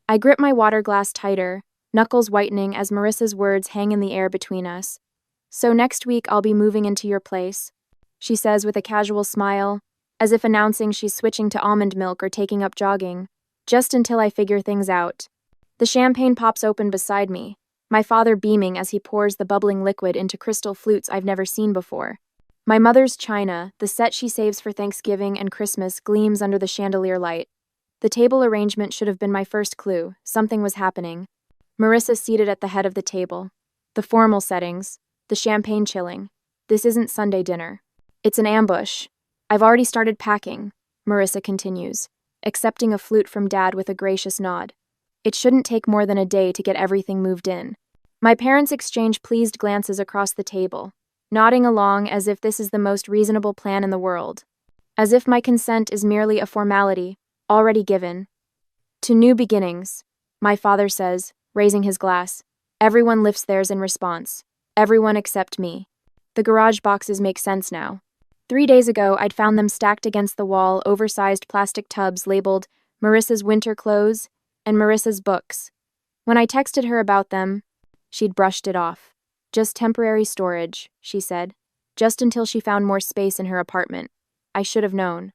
I grip my water glass tighter, knuckles whitening as Marissa's words hang in the air between us. "So next week I'll be moving into your place," she says with a casual smile, as if announcing she's switching to almond milk or taking up jogging, just until I figure things out. The champagne pops open beside me, my father beaming as he pours the bubbling liquid into crystal flutes I've never seen before. My mother's china, the set she saves for Thanksgiving and Christmas, gleams under the chandelier light. The table arrangement should have been my first clue. Something was happening. Marissa seated at the head of the table. The formal settings, the champagne chilling. This isn't Sunday dinner. It's an ambush. "I've already started packing," Marissa continues, accepting a flute from Dad with a gracious nod. "It shouldn't take more than a day to get everything moved in." My parents exchange pleased glances across the table, nodding along as if this is the most reasonable plan in the world. As if my consent is merely a formality, already given. "To new beginnings," my father says, raising his glass. Everyone lifts theirs in response. Everyone except me. The garage boxes make sense now. 3 days ago, I'd found them stacked against the wall, oversized plastic tubs labeled Marissa's winter clothes and Marissa's books. When I texted her about them, she'd brushed it off. "Just temporary storage," she said. Just until she found more space in her apartment. I should have known.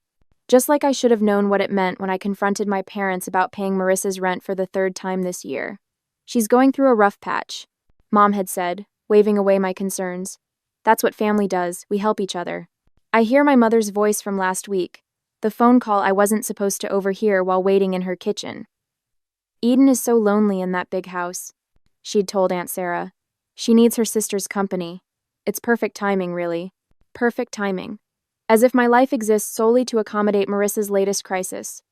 Just like I should have known what it meant when I confronted my parents about paying Marissa's rent for the 3rd time this year. "She's going through a rough patch," Mom had said, waving away my concerns. "That's what family does, we help each other." I hear my mother's voice from last week, the phone call I wasn't supposed to overhear while waiting in her kitchen. "Eden is so lonely in that big house," she'd told Aunt Sarah. "She needs her sister's company. It's perfect timing, really. Perfect timing. As if my life exists solely to accommodate Marissa's latest crisis."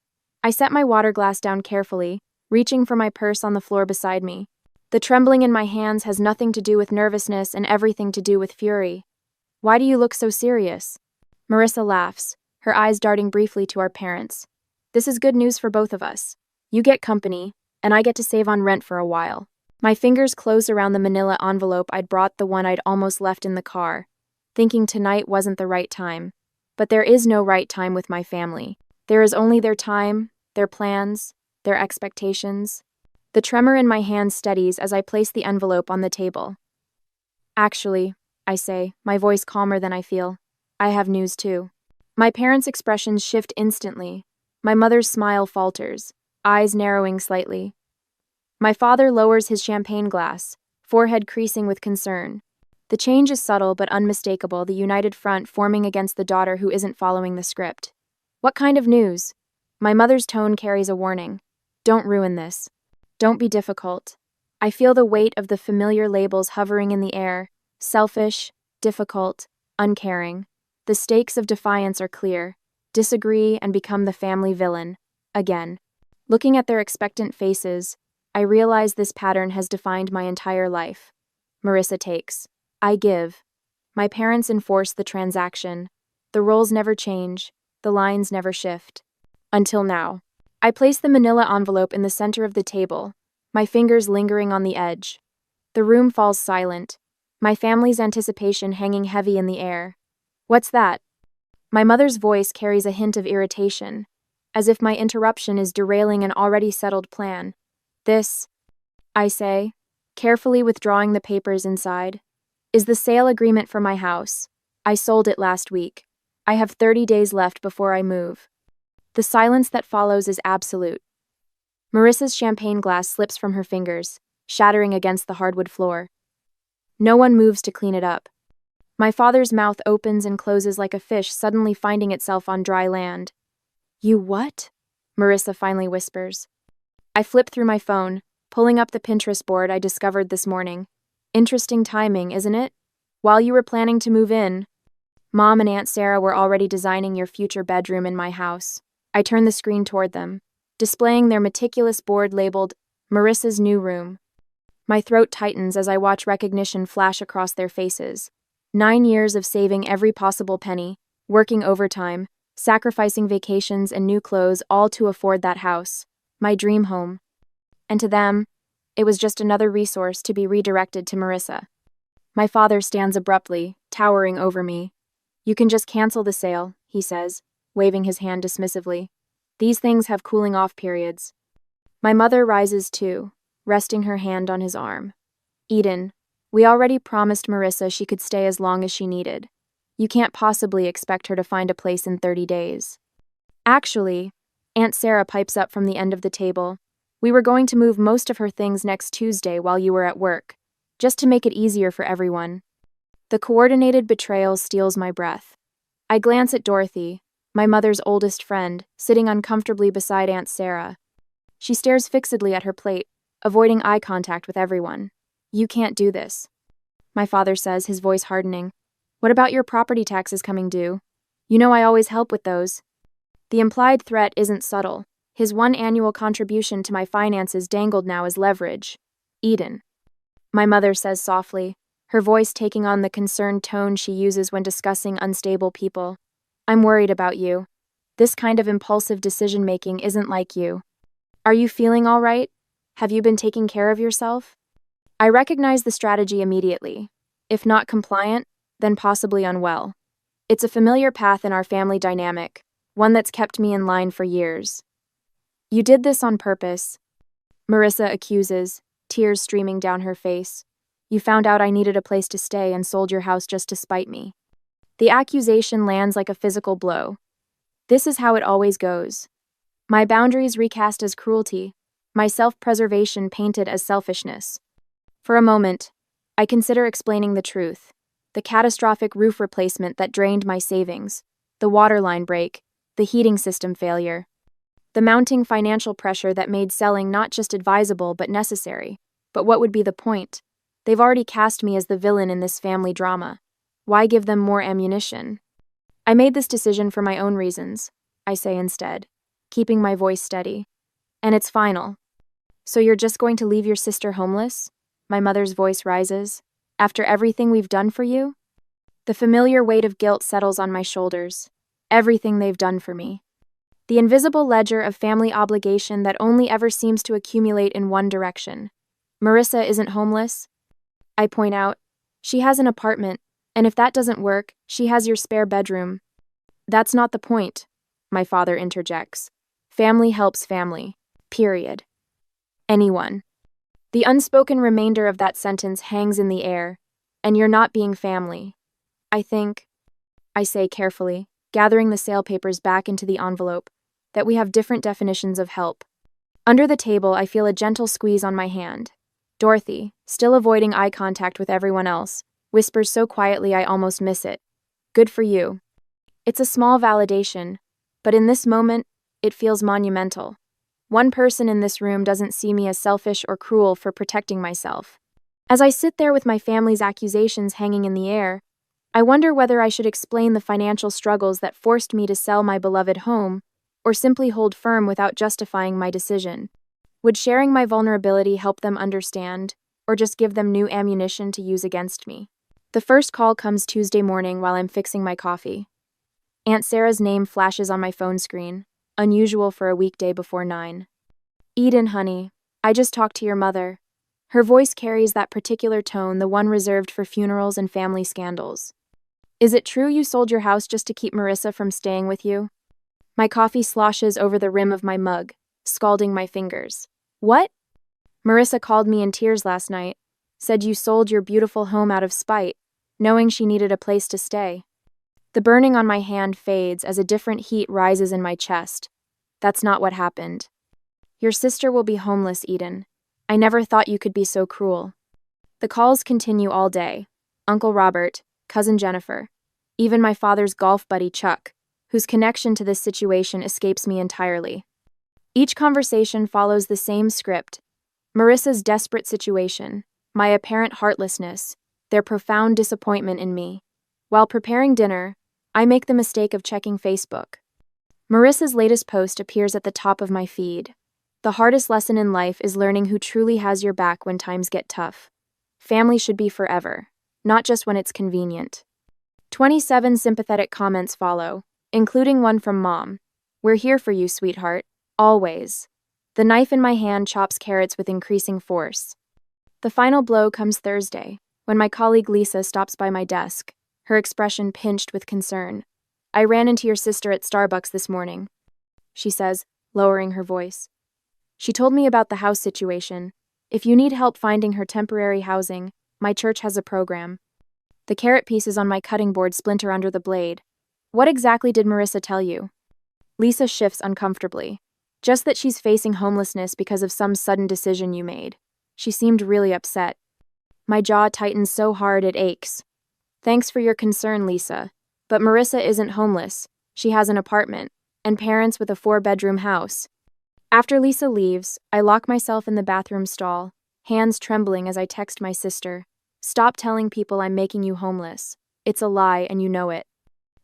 I set my water glass down carefully, reaching for my purse on the floor beside me. The trembling in my hands has nothing to do with nervousness and everything to do with fury. "Why do you look so serious?" Marissa laughs, her eyes darting briefly to our parents. "This is good news for both of us. You get company, and I get to save on rent for a while." My fingers closed around the manila envelope I'd brought, the one I'd almost left in the car, thinking tonight wasn't the right time. But there is no right time with my family. There is only their time, their plans, their expectations. The tremor in my hand steadies as I place the envelope on the table. "Actually," I say, my voice calmer than I feel, "I have news too." My parents' expressions shift instantly. My mother's smile falters, eyes narrowing slightly. My father lowers his champagne glass, forehead creasing with concern. The change is subtle but unmistakable, the united front forming against the daughter who isn't following the script. "What kind of news?" My mother's tone carries a warning. "Don't ruin this. Don't be difficult." I feel the weight of the familiar labels hovering in the air: selfish, difficult, uncaring. The stakes of defiance are clear. Disagree and become the family villain. Again. Looking at their expectant faces, I realize this pattern has defined my entire life. Marissa takes. I give. My parents enforce the transaction. The roles never change. The lines never shift. Until now. I place the manila envelope in the center of the table, my fingers lingering on the edge. The room falls silent, my family's anticipation hanging heavy in the air. "What's that?" My mother's voice carries a hint of irritation, as if my interruption is derailing an already settled plan. "This," I say, carefully withdrawing the papers inside, "is the sale agreement for my house. I sold it last week. I have 30 days left before I move." The silence that follows is absolute. Marissa's champagne glass slips from her fingers, shattering against the hardwood floor. No one moves to clean it up. My father's mouth opens and closes like a fish suddenly finding itself on dry land. "You what?" Marissa finally whispers. I flip through my phone, pulling up the Pinterest board I discovered this morning. Interesting timing, isn't it? While you were planning to move in, Mom and Aunt Sarah were already designing your future bedroom in my house. I turn the screen toward them, displaying their meticulous board labeled Marissa's new room. My throat tightens as I watch recognition flash across their faces. 9 years of saving every possible penny, working overtime, sacrificing vacations and new clothes, all to afford that house, my dream home. And to them, it was just another resource to be redirected to Marissa. My father stands abruptly, towering over me. "You can just cancel the sale," he says, waving his hand dismissively. "These things have cooling-off periods." My mother rises too, resting her hand on his arm. Eden, we already promised Marissa she could stay as long as she needed. You can't possibly expect her to find a place in 30 days. Actually, Aunt Sarah pipes up from the end of the table. We were going to move most of her things next Tuesday while you were at work, just to make it easier for everyone. The coordinated betrayal steals my breath. I glance at Dorothy, my mother's oldest friend, sitting uncomfortably beside Aunt Sarah. She stares fixedly at her plate, avoiding eye contact with everyone. You can't do this, my father says, his voice hardening. What about your property taxes coming due? You know I always help with those. The implied threat isn't subtle. His one annual contribution to my finances dangled now as leverage. Eden, my mother says softly, her voice taking on the concerned tone she uses when discussing unstable people. I'm worried about you. This kind of impulsive decision-making isn't like you. Are you feeling all right? Have you been taking care of yourself? I recognize the strategy immediately. If not compliant, then possibly unwell. It's a familiar path in our family dynamic, one that's kept me in line for years. You did this on purpose, Marissa accuses, tears streaming down her face. You found out I needed a place to stay and sold your house just to spite me. The accusation lands like a physical blow. This is how it always goes. My boundaries recast as cruelty, my self-preservation painted as selfishness. For a moment, I consider explaining the truth. The catastrophic roof replacement that drained my savings, the water line break, the heating system failure. The mounting financial pressure that made selling not just advisable but necessary. But what would be the point? They've already cast me as the villain in this family drama. Why give them more ammunition? I made this decision for my own reasons, I say instead, keeping my voice steady. And it's final. So you're just going to leave your sister homeless? My mother's voice rises. After everything we've done for you? The familiar weight of guilt settles on my shoulders. Everything they've done for me. The invisible ledger of family obligation that only ever seems to accumulate in one direction. Marissa isn't homeless, I point out. She has an apartment, and if that doesn't work, she has your spare bedroom. That's not the point, my father interjects. Family helps family. Period. Anyone. The unspoken remainder of that sentence hangs in the air, and you're not being family. I think, I say carefully, gathering the sale papers back into the envelope, that we have different definitions of help. Under the table, I feel a gentle squeeze on my hand. Dorothy, still avoiding eye contact with everyone else, whispers so quietly I almost miss it. Good for you. It's a small validation, but in this moment, it feels monumental. One person in this room doesn't see me as selfish or cruel for protecting myself. As I sit there with my family's accusations hanging in the air, I wonder whether I should explain the financial struggles that forced me to sell my beloved home, or simply hold firm without justifying my decision. Would sharing my vulnerability help them understand, or just give them new ammunition to use against me? The first call comes Tuesday morning while I'm fixing my coffee. Aunt Sarah's name flashes on my phone screen, unusual for a weekday before 9. Eden, honey, I just talked to your mother. Her voice carries that particular tone, the one reserved for funerals and family scandals. Is it true you sold your house just to keep Marissa from staying with you? My coffee sloshes over the rim of my mug, scalding my fingers. What? Marissa called me in tears last night, said you sold your beautiful home out of spite, knowing she needed a place to stay. The burning on my hand fades as a different heat rises in my chest. That's not what happened. Your sister will be homeless, Eden. I never thought you could be so cruel. The calls continue all day. Uncle Robert, Cousin Jennifer, even my father's golf buddy Chuck, whose connection to this situation escapes me entirely. Each conversation follows the same script. Marissa's desperate situation, my apparent heartlessness, their profound disappointment in me. While preparing dinner, I make the mistake of checking Facebook. Marissa's latest post appears at the top of my feed. The hardest lesson in life is learning who truly has your back when times get tough. Family should be forever, not just when it's convenient. 27 sympathetic comments follow, including one from Mom. We're here for you, sweetheart. Always. The knife in my hand chops carrots with increasing force. The final blow comes Thursday, when my colleague Lisa stops by my desk, her expression pinched with concern. I ran into your sister at Starbucks this morning, she says, lowering her voice. She told me about the house situation. If you need help finding her temporary housing, my church has a program. The carrot pieces on my cutting board splinter under the blade. What exactly did Marissa tell you? Lisa shifts uncomfortably. Just that she's facing homelessness because of some sudden decision you made. She seemed really upset. My jaw tightens so hard it aches. Thanks for your concern, Lisa. But Marissa isn't homeless. She has an apartment, and parents with a 4-bedroom house. After Lisa leaves, I lock myself in the bathroom stall, hands trembling as I text my sister. Stop telling people I'm making you homeless. It's a lie and you know it.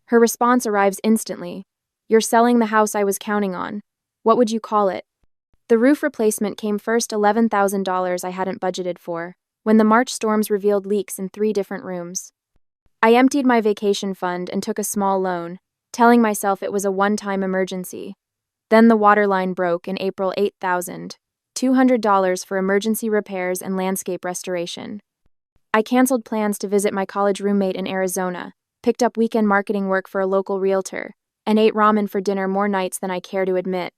Her response arrives instantly. You're selling the house I was counting on. What would you call it? The roof replacement came first, $11,000 I hadn't budgeted for, when the March storms revealed leaks in 3 different rooms. I emptied my vacation fund and took a small loan, telling myself it was a one-time emergency. Then the water line broke in April. $8,200 for emergency repairs and landscape restoration. I canceled plans to visit my college roommate in Arizona, picked up weekend marketing work for a local realtor, and ate ramen for dinner more nights than I care to admit.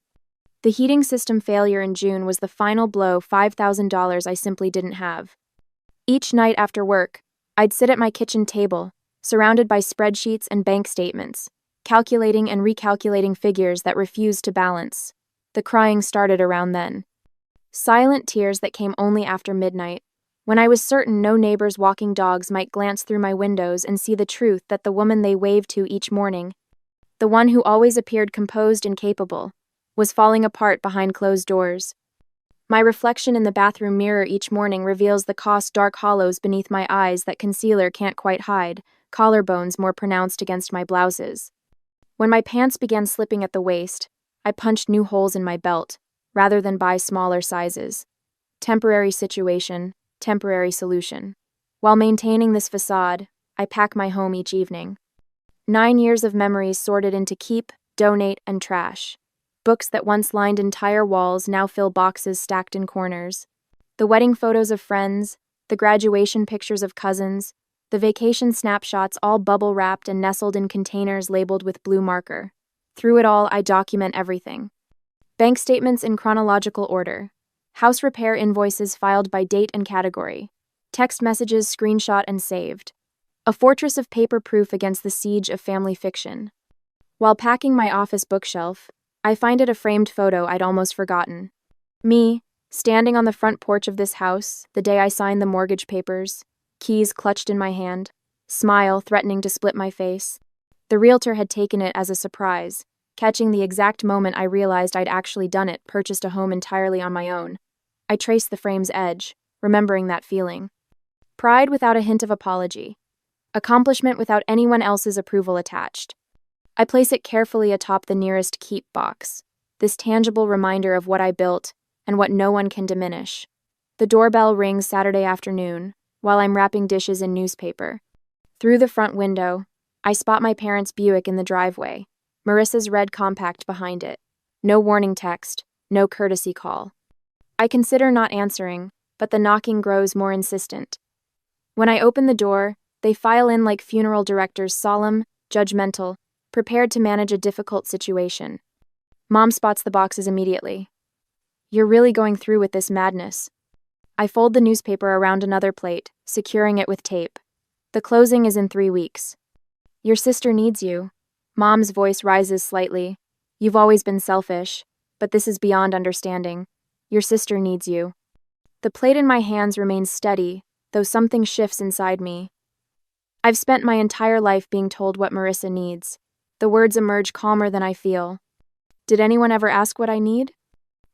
The heating system failure in June was the final blow, $5,000 I simply didn't have. Each night after work, I'd sit at my kitchen table, surrounded by spreadsheets and bank statements, calculating and recalculating figures that refused to balance. The crying started around then. Silent tears that came only after midnight, when I was certain no neighbors walking dogs might glance through my windows and see the truth that the woman they waved to each morning, the one who always appeared composed and capable, was falling apart behind closed doors. My reflection in the bathroom mirror each morning reveals the caused dark hollows beneath my eyes that concealer can't quite hide, collarbones more pronounced against my blouses. When my pants began slipping at the waist, I punched new holes in my belt, rather than buy smaller sizes. Temporary situation, temporary solution. While maintaining this facade, I pack my home each evening. 9 years of memories sorted into keep, donate, and trash. Books that once lined entire walls now fill boxes stacked in corners. The wedding photos of friends, the graduation pictures of cousins, the vacation snapshots all bubble-wrapped and nestled in containers labeled with blue marker. Through it all, I document everything. Bank statements in chronological order. House repair invoices filed by date and category. Text messages screenshot and saved. A fortress of paper proof against the siege of family fiction. While packing my office bookshelf, I find it a framed photo I'd almost forgotten. Me, standing on the front porch of this house, the day I signed the mortgage papers, keys clutched in my hand, smile threatening to split my face. The realtor had taken it as a surprise, catching the exact moment I realized I'd actually done it, purchased a home entirely on my own. I traced the frame's edge, remembering that feeling. Pride without a hint of apology. Accomplishment without anyone else's approval attached. I place it carefully atop the nearest keep box, this tangible reminder of what I built and what no one can diminish. The doorbell rings Saturday afternoon, while I'm wrapping dishes in newspaper. Through the front window, I spot my parents' Buick in the driveway, Marissa's red compact behind it. No warning text, no courtesy call. I consider not answering, but the knocking grows more insistent. When I open the door, they file in like funeral directors, solemn, judgmental, prepared to manage a difficult situation. Mom spots the boxes immediately. You're really going through with this madness. I fold the newspaper around another plate, securing it with tape. The closing is in 3 weeks. Your sister needs you. Mom's voice rises slightly. You've always been selfish, but this is beyond understanding. Your sister needs you. The plate in my hands remains steady, though something shifts inside me. I've spent my entire life being told what Marissa needs. The words emerge calmer than I feel. Did anyone ever ask what I need?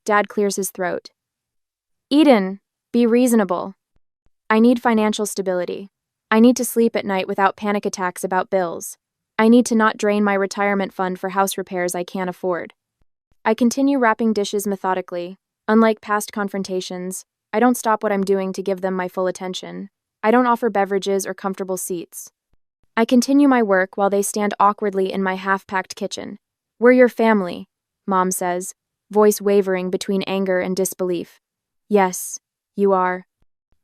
Dad clears his throat. Eden, be reasonable. I need financial stability. I need to sleep at night without panic attacks about bills. I need to not drain my retirement fund for house repairs I can't afford. I continue wrapping dishes methodically. Unlike past confrontations, I don't stop what I'm doing to give them my full attention. I don't offer beverages or comfortable seats. I continue my work while they stand awkwardly in my half-packed kitchen. We're your family, Mom says, voice wavering between anger and disbelief. Yes, you are.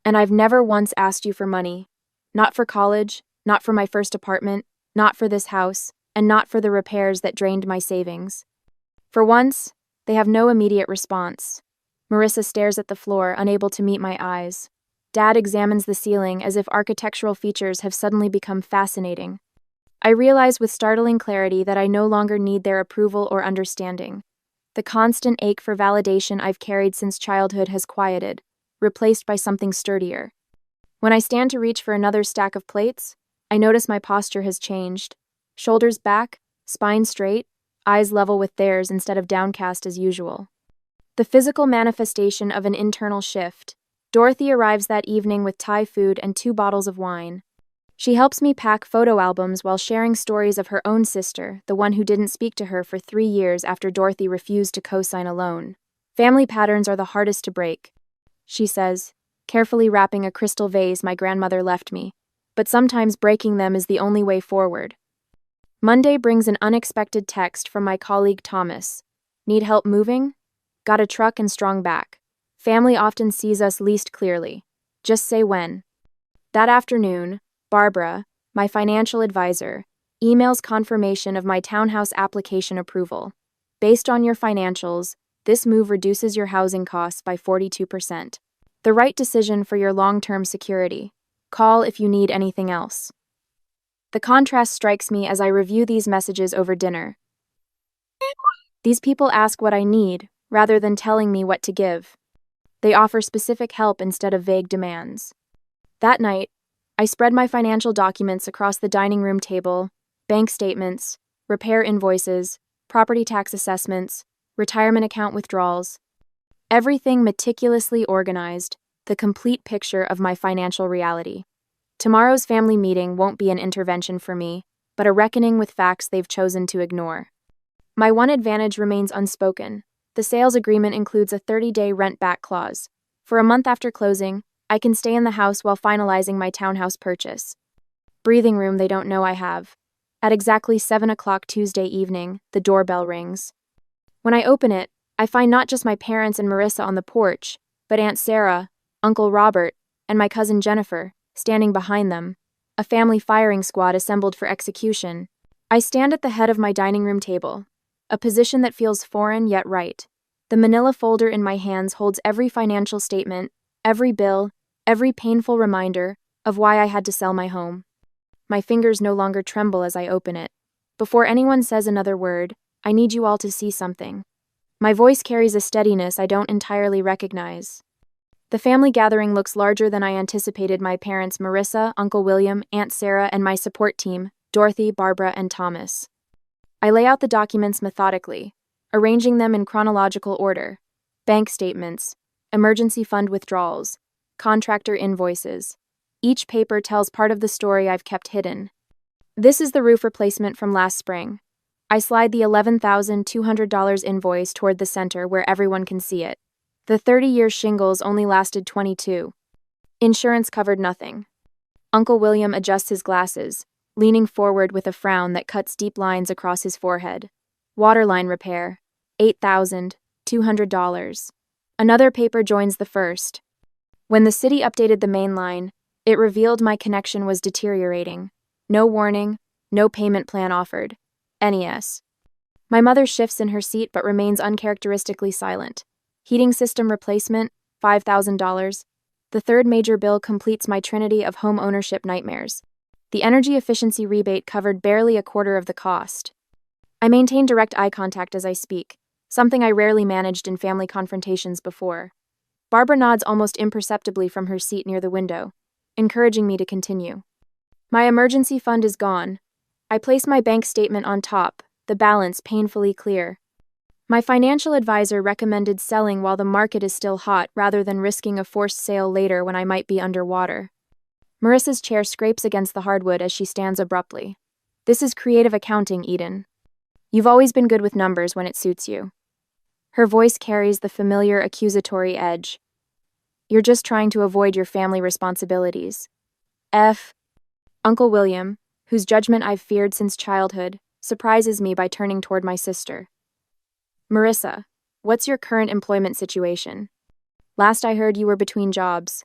And I've never once asked you for money. Not for college, not for my first apartment, not for this house, and not for the repairs that drained my savings. For once, they have no immediate response. Marissa stares at the floor, unable to meet my eyes. Dad examines the ceiling as if architectural features have suddenly become fascinating. I realize with startling clarity that I no longer need their approval or understanding. The constant ache for validation I've carried since childhood has quieted, replaced by something sturdier. When I stand to reach for another stack of plates, I notice my posture has changed. Shoulders back, spine straight, eyes level with theirs instead of downcast as usual. The physical manifestation of an internal shift. Dorothy arrives that evening with Thai food and 2 bottles of wine. She helps me pack photo albums while sharing stories of her own sister, the one who didn't speak to her for 3 years after Dorothy refused to co-sign a loan. Family patterns are the hardest to break, she says, carefully wrapping a crystal vase my grandmother left me. But sometimes breaking them is the only way forward. Monday brings an unexpected text from my colleague Thomas. Need help moving? Got a truck and strong back. Family often sees us least clearly. Just say when. That afternoon, Barbara, my financial advisor, emails confirmation of my townhouse application approval. Based on your financials, this move reduces your housing costs by 42%. The right decision for your long-term security. Call if you need anything else. The contrast strikes me as I review these messages over dinner. These people ask what I need, rather than telling me what to give. They offer specific help instead of vague demands. That night, I spread my financial documents across the dining room table: bank statements, repair invoices, property tax assessments, retirement account withdrawals. Everything meticulously organized, the complete picture of my financial reality. Tomorrow's family meeting won't be an intervention for me, but a reckoning with facts they've chosen to ignore. My one advantage remains unspoken. The sales agreement includes a 30-day rent-back clause. For a month after closing, I can stay in the house while finalizing my townhouse purchase. Breathing room they don't know I have. At exactly 7 o'clock Tuesday evening, the doorbell rings. When I open it, I find not just my parents and Marissa on the porch, but Aunt Sarah, Uncle Robert, and my cousin Jennifer, standing behind them, a family firing squad assembled for execution. I stand at the head of my dining room table, a position that feels foreign yet right. The manila folder in my hands holds every financial statement, every bill, every painful reminder of why I had to sell my home. My fingers no longer tremble as I open it. Before anyone says another word, I need you all to see something. My voice carries a steadiness I don't entirely recognize. The family gathering looks larger than I anticipated. My parents, Marissa, Uncle William, Aunt Sarah, and my support team, Dorothy, Barbara, and Thomas. I lay out the documents methodically, arranging them in chronological order: bank statements, emergency fund withdrawals, contractor invoices. Each paper tells part of the story I've kept hidden. This is the roof replacement from last spring. I slide the $11,200 invoice toward the center where everyone can see it. The 30-year shingles only lasted 22. Insurance covered nothing. Uncle William adjusts his glasses, leaning forward with a frown that cuts deep lines across his forehead. Waterline repair, $8,200. Another paper joins the first. When the city updated the main line, it revealed my connection was deteriorating. No warning, no payment plan offered. NES. My mother shifts in her seat but remains uncharacteristically silent. Heating system replacement, $5,000. The third major bill completes my trinity of home ownership nightmares. The energy efficiency rebate covered barely a quarter of the cost. I maintain direct eye contact as I speak, something I rarely managed in family confrontations before. Barbara nods almost imperceptibly from her seat near the window, encouraging me to continue. My emergency fund is gone. I place my bank statement on top, the balance painfully clear. My financial advisor recommended selling while the market is still hot rather than risking a forced sale later when I might be underwater. Marissa's chair scrapes against the hardwood as she stands abruptly. This is creative accounting, Eden. You've always been good with numbers when it suits you. Her voice carries the familiar accusatory edge. You're just trying to avoid your family responsibilities. Uncle William, whose judgment I've feared since childhood, surprises me by turning toward my sister. Marissa, what's your current employment situation? Last I heard you were between jobs.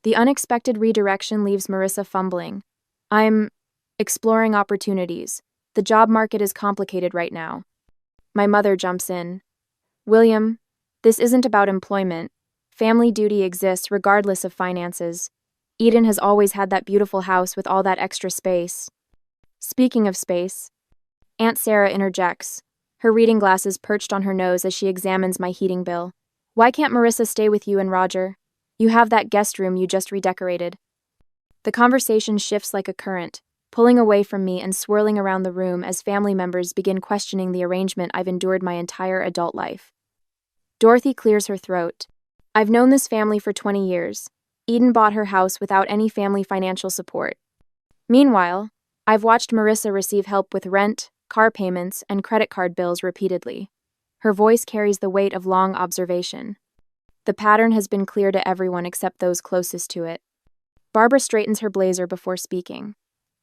The unexpected redirection leaves Marissa fumbling. I'm exploring opportunities. The job market is complicated right now. My mother jumps in. William, This isn't about employment. Family duty exists regardless of finances. Eden has always had that beautiful house with all that extra space. Speaking of space, Aunt Sarah interjects, her reading glasses perched on her nose as she examines my heating bill. Why can't Marissa stay with you and Roger? You have that guest room you just redecorated. The conversation shifts like a current, pulling away from me and swirling around the room as family members begin questioning the arrangement I've endured my entire adult life. Dorothy clears her throat. I've known this family for 20 years. Eden bought her house without any family financial support. Meanwhile, I've watched Marissa receive help with rent, car payments, and credit card bills repeatedly. Her voice carries the weight of long observation. The pattern has been clear to everyone except those closest to it. Barbara straightens her blazer before speaking.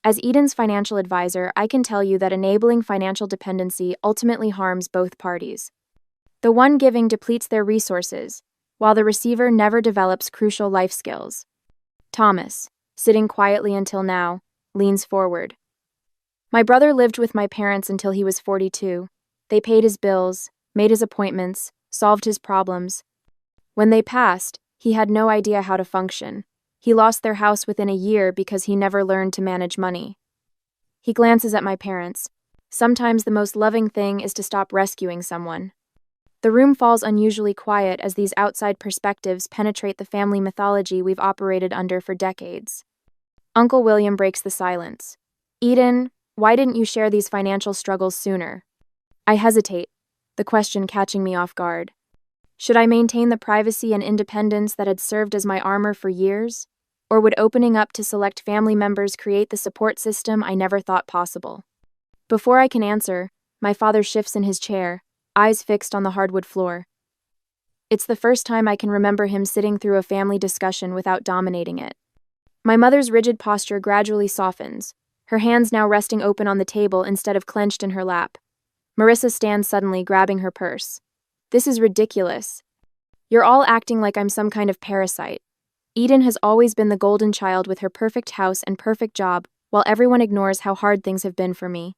As Eden's financial advisor, I can tell you that enabling financial dependency ultimately harms both parties. The one giving depletes their resources, while the receiver never develops crucial life skills. Thomas, sitting quietly until now, leans forward. My brother lived with my parents until he was 42. They paid his bills, made his appointments, solved his problems. When they passed, he had no idea how to function. He lost their house within a year because he never learned to manage money. He glances at my parents. Sometimes the most loving thing is to stop rescuing someone. The room falls unusually quiet as these outside perspectives penetrate the family mythology we've operated under for decades. Uncle William breaks the silence. Eden, why didn't you share these financial struggles sooner? I hesitate, the question catching me off guard. Should I maintain the privacy and independence that had served as my armor for years? Or would opening up to select family members create the support system I never thought possible? Before I can answer, my father shifts in his chair, eyes fixed on the hardwood floor. It's the first time I can remember him sitting through a family discussion without dominating it. My mother's rigid posture gradually softens, her hands now resting open on the table instead of clenched in her lap. Marissa stands suddenly, grabbing her purse. This is ridiculous. You're all acting like I'm some kind of parasite. Eden has always been the golden child with her perfect house and perfect job, while everyone ignores how hard things have been for me.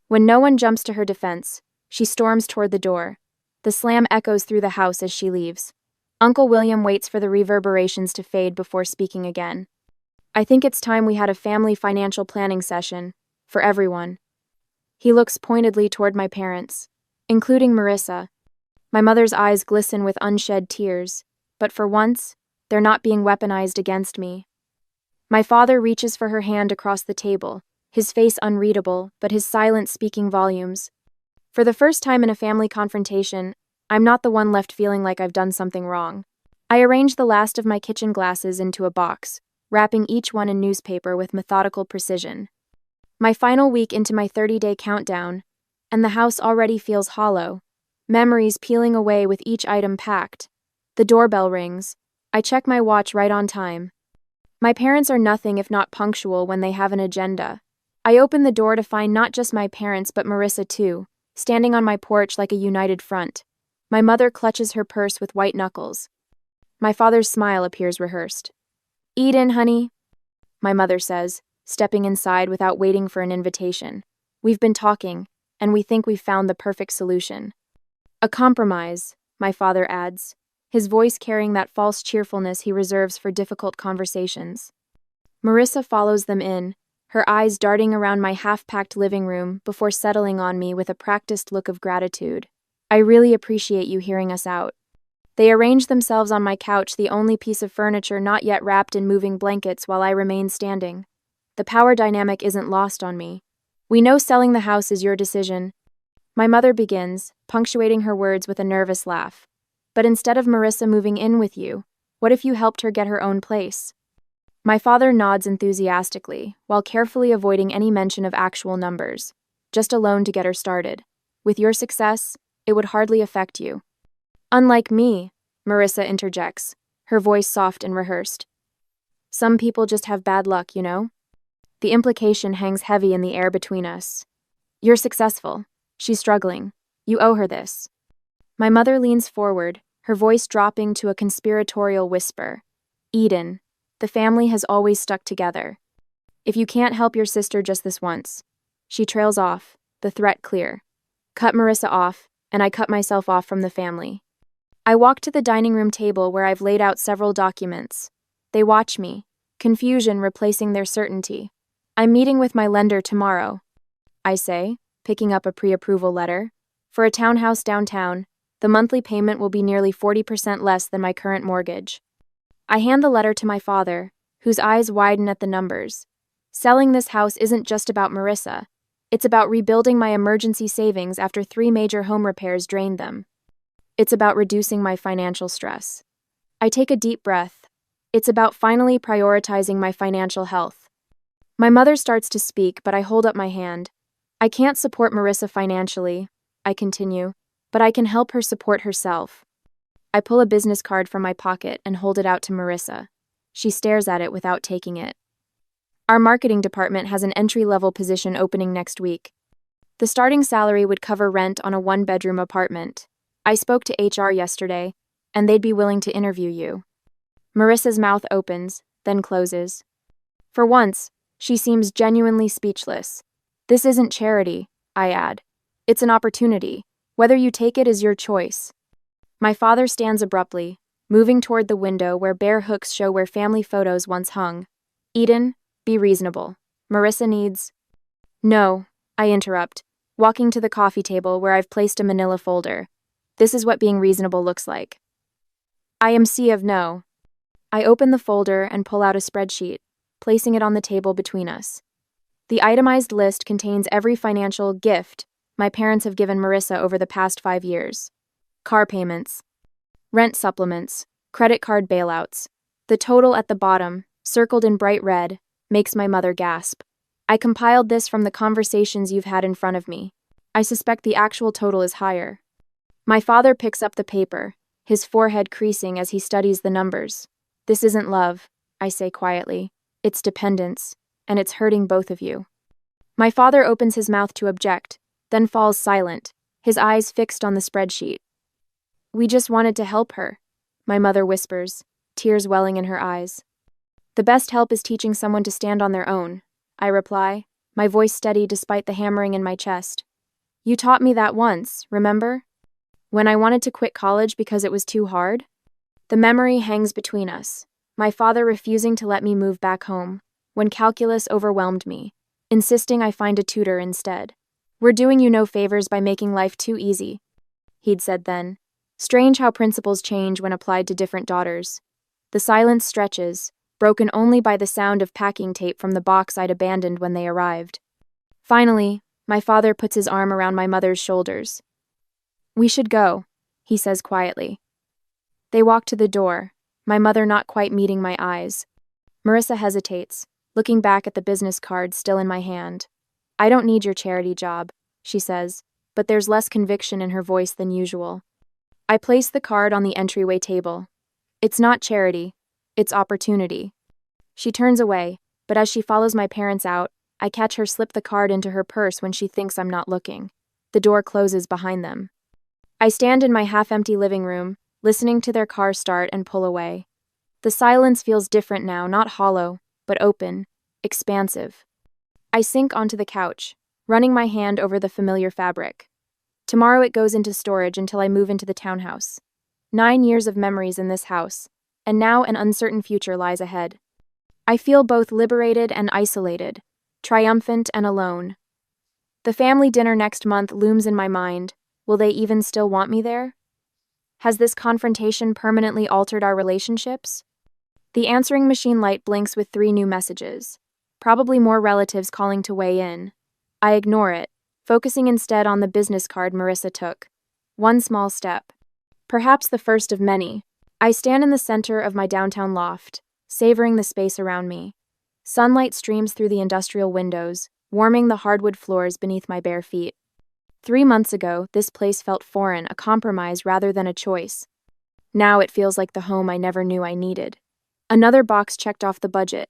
When no one jumps to her defense, she storms toward the door. The slam echoes through the house as she leaves. Uncle William waits for the reverberations to fade before speaking again. I think it's time we had a family financial planning session, for everyone. He looks pointedly toward my parents, including Marissa. My mother's eyes glisten with unshed tears, but for once, they're not being weaponized against me. My father reaches for her hand across the table, his face unreadable, but his silence speaking volumes. For the first time in a family confrontation, I'm not the one left feeling like I've done something wrong. I arrange the last of my kitchen glasses into a box, wrapping each one in newspaper with methodical precision. My final week into my 30-day countdown, and the house already feels hollow, memories peeling away with each item packed. The doorbell rings. I check my watch right on time. My parents are nothing if not punctual when they have an agenda. I open the door to find not just my parents but Marissa too, standing on my porch like a united front. My mother clutches her purse with white knuckles. My father's smile appears rehearsed. Eden, honey, my mother says, stepping inside without waiting for an invitation. We've been talking, and we think we've found the perfect solution. A compromise, my father adds, his voice carrying that false cheerfulness he reserves for difficult conversations. Marissa follows them in, her eyes darting around my half-packed living room before settling on me with a practiced look of gratitude. I really appreciate you hearing us out. They arrange themselves on my couch, the only piece of furniture not yet wrapped in moving blankets, while I remain standing. The power dynamic isn't lost on me. We know selling the house is your decision. My mother begins, punctuating her words with a nervous laugh. But instead of Marissa moving in with you, what if you helped her get her own place? My father nods enthusiastically, while carefully avoiding any mention of actual numbers. Just a loan to get her started. With your success, it would hardly affect you. Unlike me, Marissa interjects, her voice soft and rehearsed. Some people just have bad luck, you know? The implication hangs heavy in the air between us. You're successful. She's struggling. You owe her this. My mother leans forward, her voice dropping to a conspiratorial whisper. Eden, the family has always stuck together. If you can't help your sister just this once. She trails off, the threat clear. Cut Marissa off, and I cut myself off from the family. I walk to the dining room table where I've laid out several documents. They watch me, confusion replacing their certainty. I'm meeting with my lender tomorrow, I say, picking up a pre-approval letter. For a townhouse downtown, the monthly payment will be nearly 40% less than my current mortgage. I hand the letter to my father, whose eyes widen at the numbers. Selling this house isn't just about Marissa. It's about rebuilding my emergency savings after 3 major home repairs drained them. It's about reducing my financial stress. I take a deep breath. It's about finally prioritizing my financial health. My mother starts to speak, but I hold up my hand. I can't support Marissa financially, I continue, but I can help her support herself. I pull a business card from my pocket and hold it out to Marissa. She stares at it without taking it. Our marketing department has an entry-level position opening next week. The starting salary would cover rent on a 1-bedroom apartment. I spoke to HR yesterday, and they'd be willing to interview you. Marissa's mouth opens, then closes. For once, she seems genuinely speechless. This isn't charity, I add. It's an opportunity. Whether you take it is your choice. My father stands abruptly, moving toward the window where bare hooks show where family photos once hung. Eden, be reasonable. Marissa needs... No, I interrupt, walking to the coffee table where I've placed a manila folder. This is what being reasonable looks like. I am C of no. I open the folder and pull out a spreadsheet, placing it on the table between us. The itemized list contains every financial gift my parents have given Marissa over the past 5 years. Car payments, rent supplements, credit card bailouts. The total at the bottom, circled in bright red, makes my mother gasp. I compiled this from the conversations you've had in front of me. I suspect the actual total is higher. My father picks up the paper, his forehead creasing as he studies the numbers. This isn't love, I say quietly. It's dependence, and it's hurting both of you. My father opens his mouth to object, then falls silent, his eyes fixed on the spreadsheet. We just wanted to help her, my mother whispers, tears welling in her eyes. The best help is teaching someone to stand on their own, I reply, my voice steady despite the hammering in my chest. You taught me that once, remember? When I wanted to quit college because it was too hard? The memory hangs between us, my father refusing to let me move back home, when calculus overwhelmed me, insisting I find a tutor instead. We're doing you no favors by making life too easy, he'd said then. Strange how principles change when applied to different daughters. The silence stretches, broken only by the sound of packing tape from the box I'd abandoned when they arrived. Finally, my father puts his arm around my mother's shoulders. We should go, he says quietly. They walk to the door, my mother not quite meeting my eyes. Marissa hesitates, looking back at the business card still in my hand. I don't need your charity job, she says, but there's less conviction in her voice than usual. I place the card on the entryway table. It's not charity, it's opportunity. She turns away, but as she follows my parents out, I catch her slip the card into her purse when she thinks I'm not looking. The door closes behind them. I stand in my half-empty living room, listening to their car start and pull away. The silence feels different now, not hollow, but open, expansive. I sink onto the couch, running my hand over the familiar fabric. Tomorrow it goes into storage until I move into the townhouse. 9 years of memories in this house, and now an uncertain future lies ahead. I feel both liberated and isolated, triumphant and alone. The family dinner next month looms in my mind. Will they even still want me there? Has this confrontation permanently altered our relationships? The answering machine light blinks with 3 new messages. Probably more relatives calling to weigh in. I ignore it, focusing instead on the business card Marissa took. One small step. Perhaps the first of many. I stand in the center of my downtown loft, savoring the space around me. Sunlight streams through the industrial windows, warming the hardwood floors beneath my bare feet. 3 months ago, this place felt foreign, a compromise rather than a choice. Now it feels like the home I never knew I needed. Another box checked off the budget,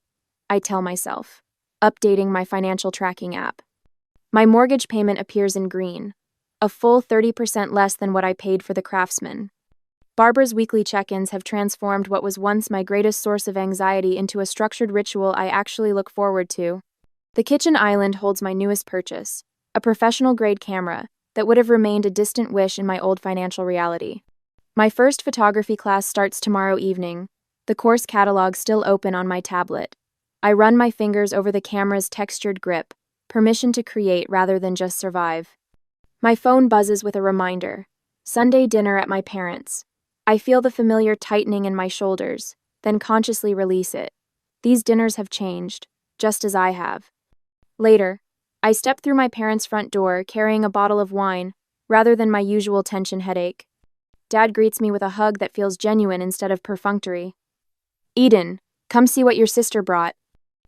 I tell myself, updating my financial tracking app. My mortgage payment appears in green, a full 30% less than what I paid for the Craftsman. Barbara's weekly check-ins have transformed what was once my greatest source of anxiety into a structured ritual I actually look forward to. The kitchen island holds my newest purchase, a professional-grade camera that would have remained a distant wish in my old financial reality. My first photography class starts tomorrow evening, the course catalog still open on my tablet. I run my fingers over the camera's textured grip, permission to create rather than just survive. My phone buzzes with a reminder. Sunday dinner at my parents'. I feel the familiar tightening in my shoulders, then consciously release it. These dinners have changed, just as I have. Later, I step through my parents' front door carrying a bottle of wine, rather than my usual tension headache. Dad greets me with a hug that feels genuine instead of perfunctory. "Eden, come see what your sister brought,"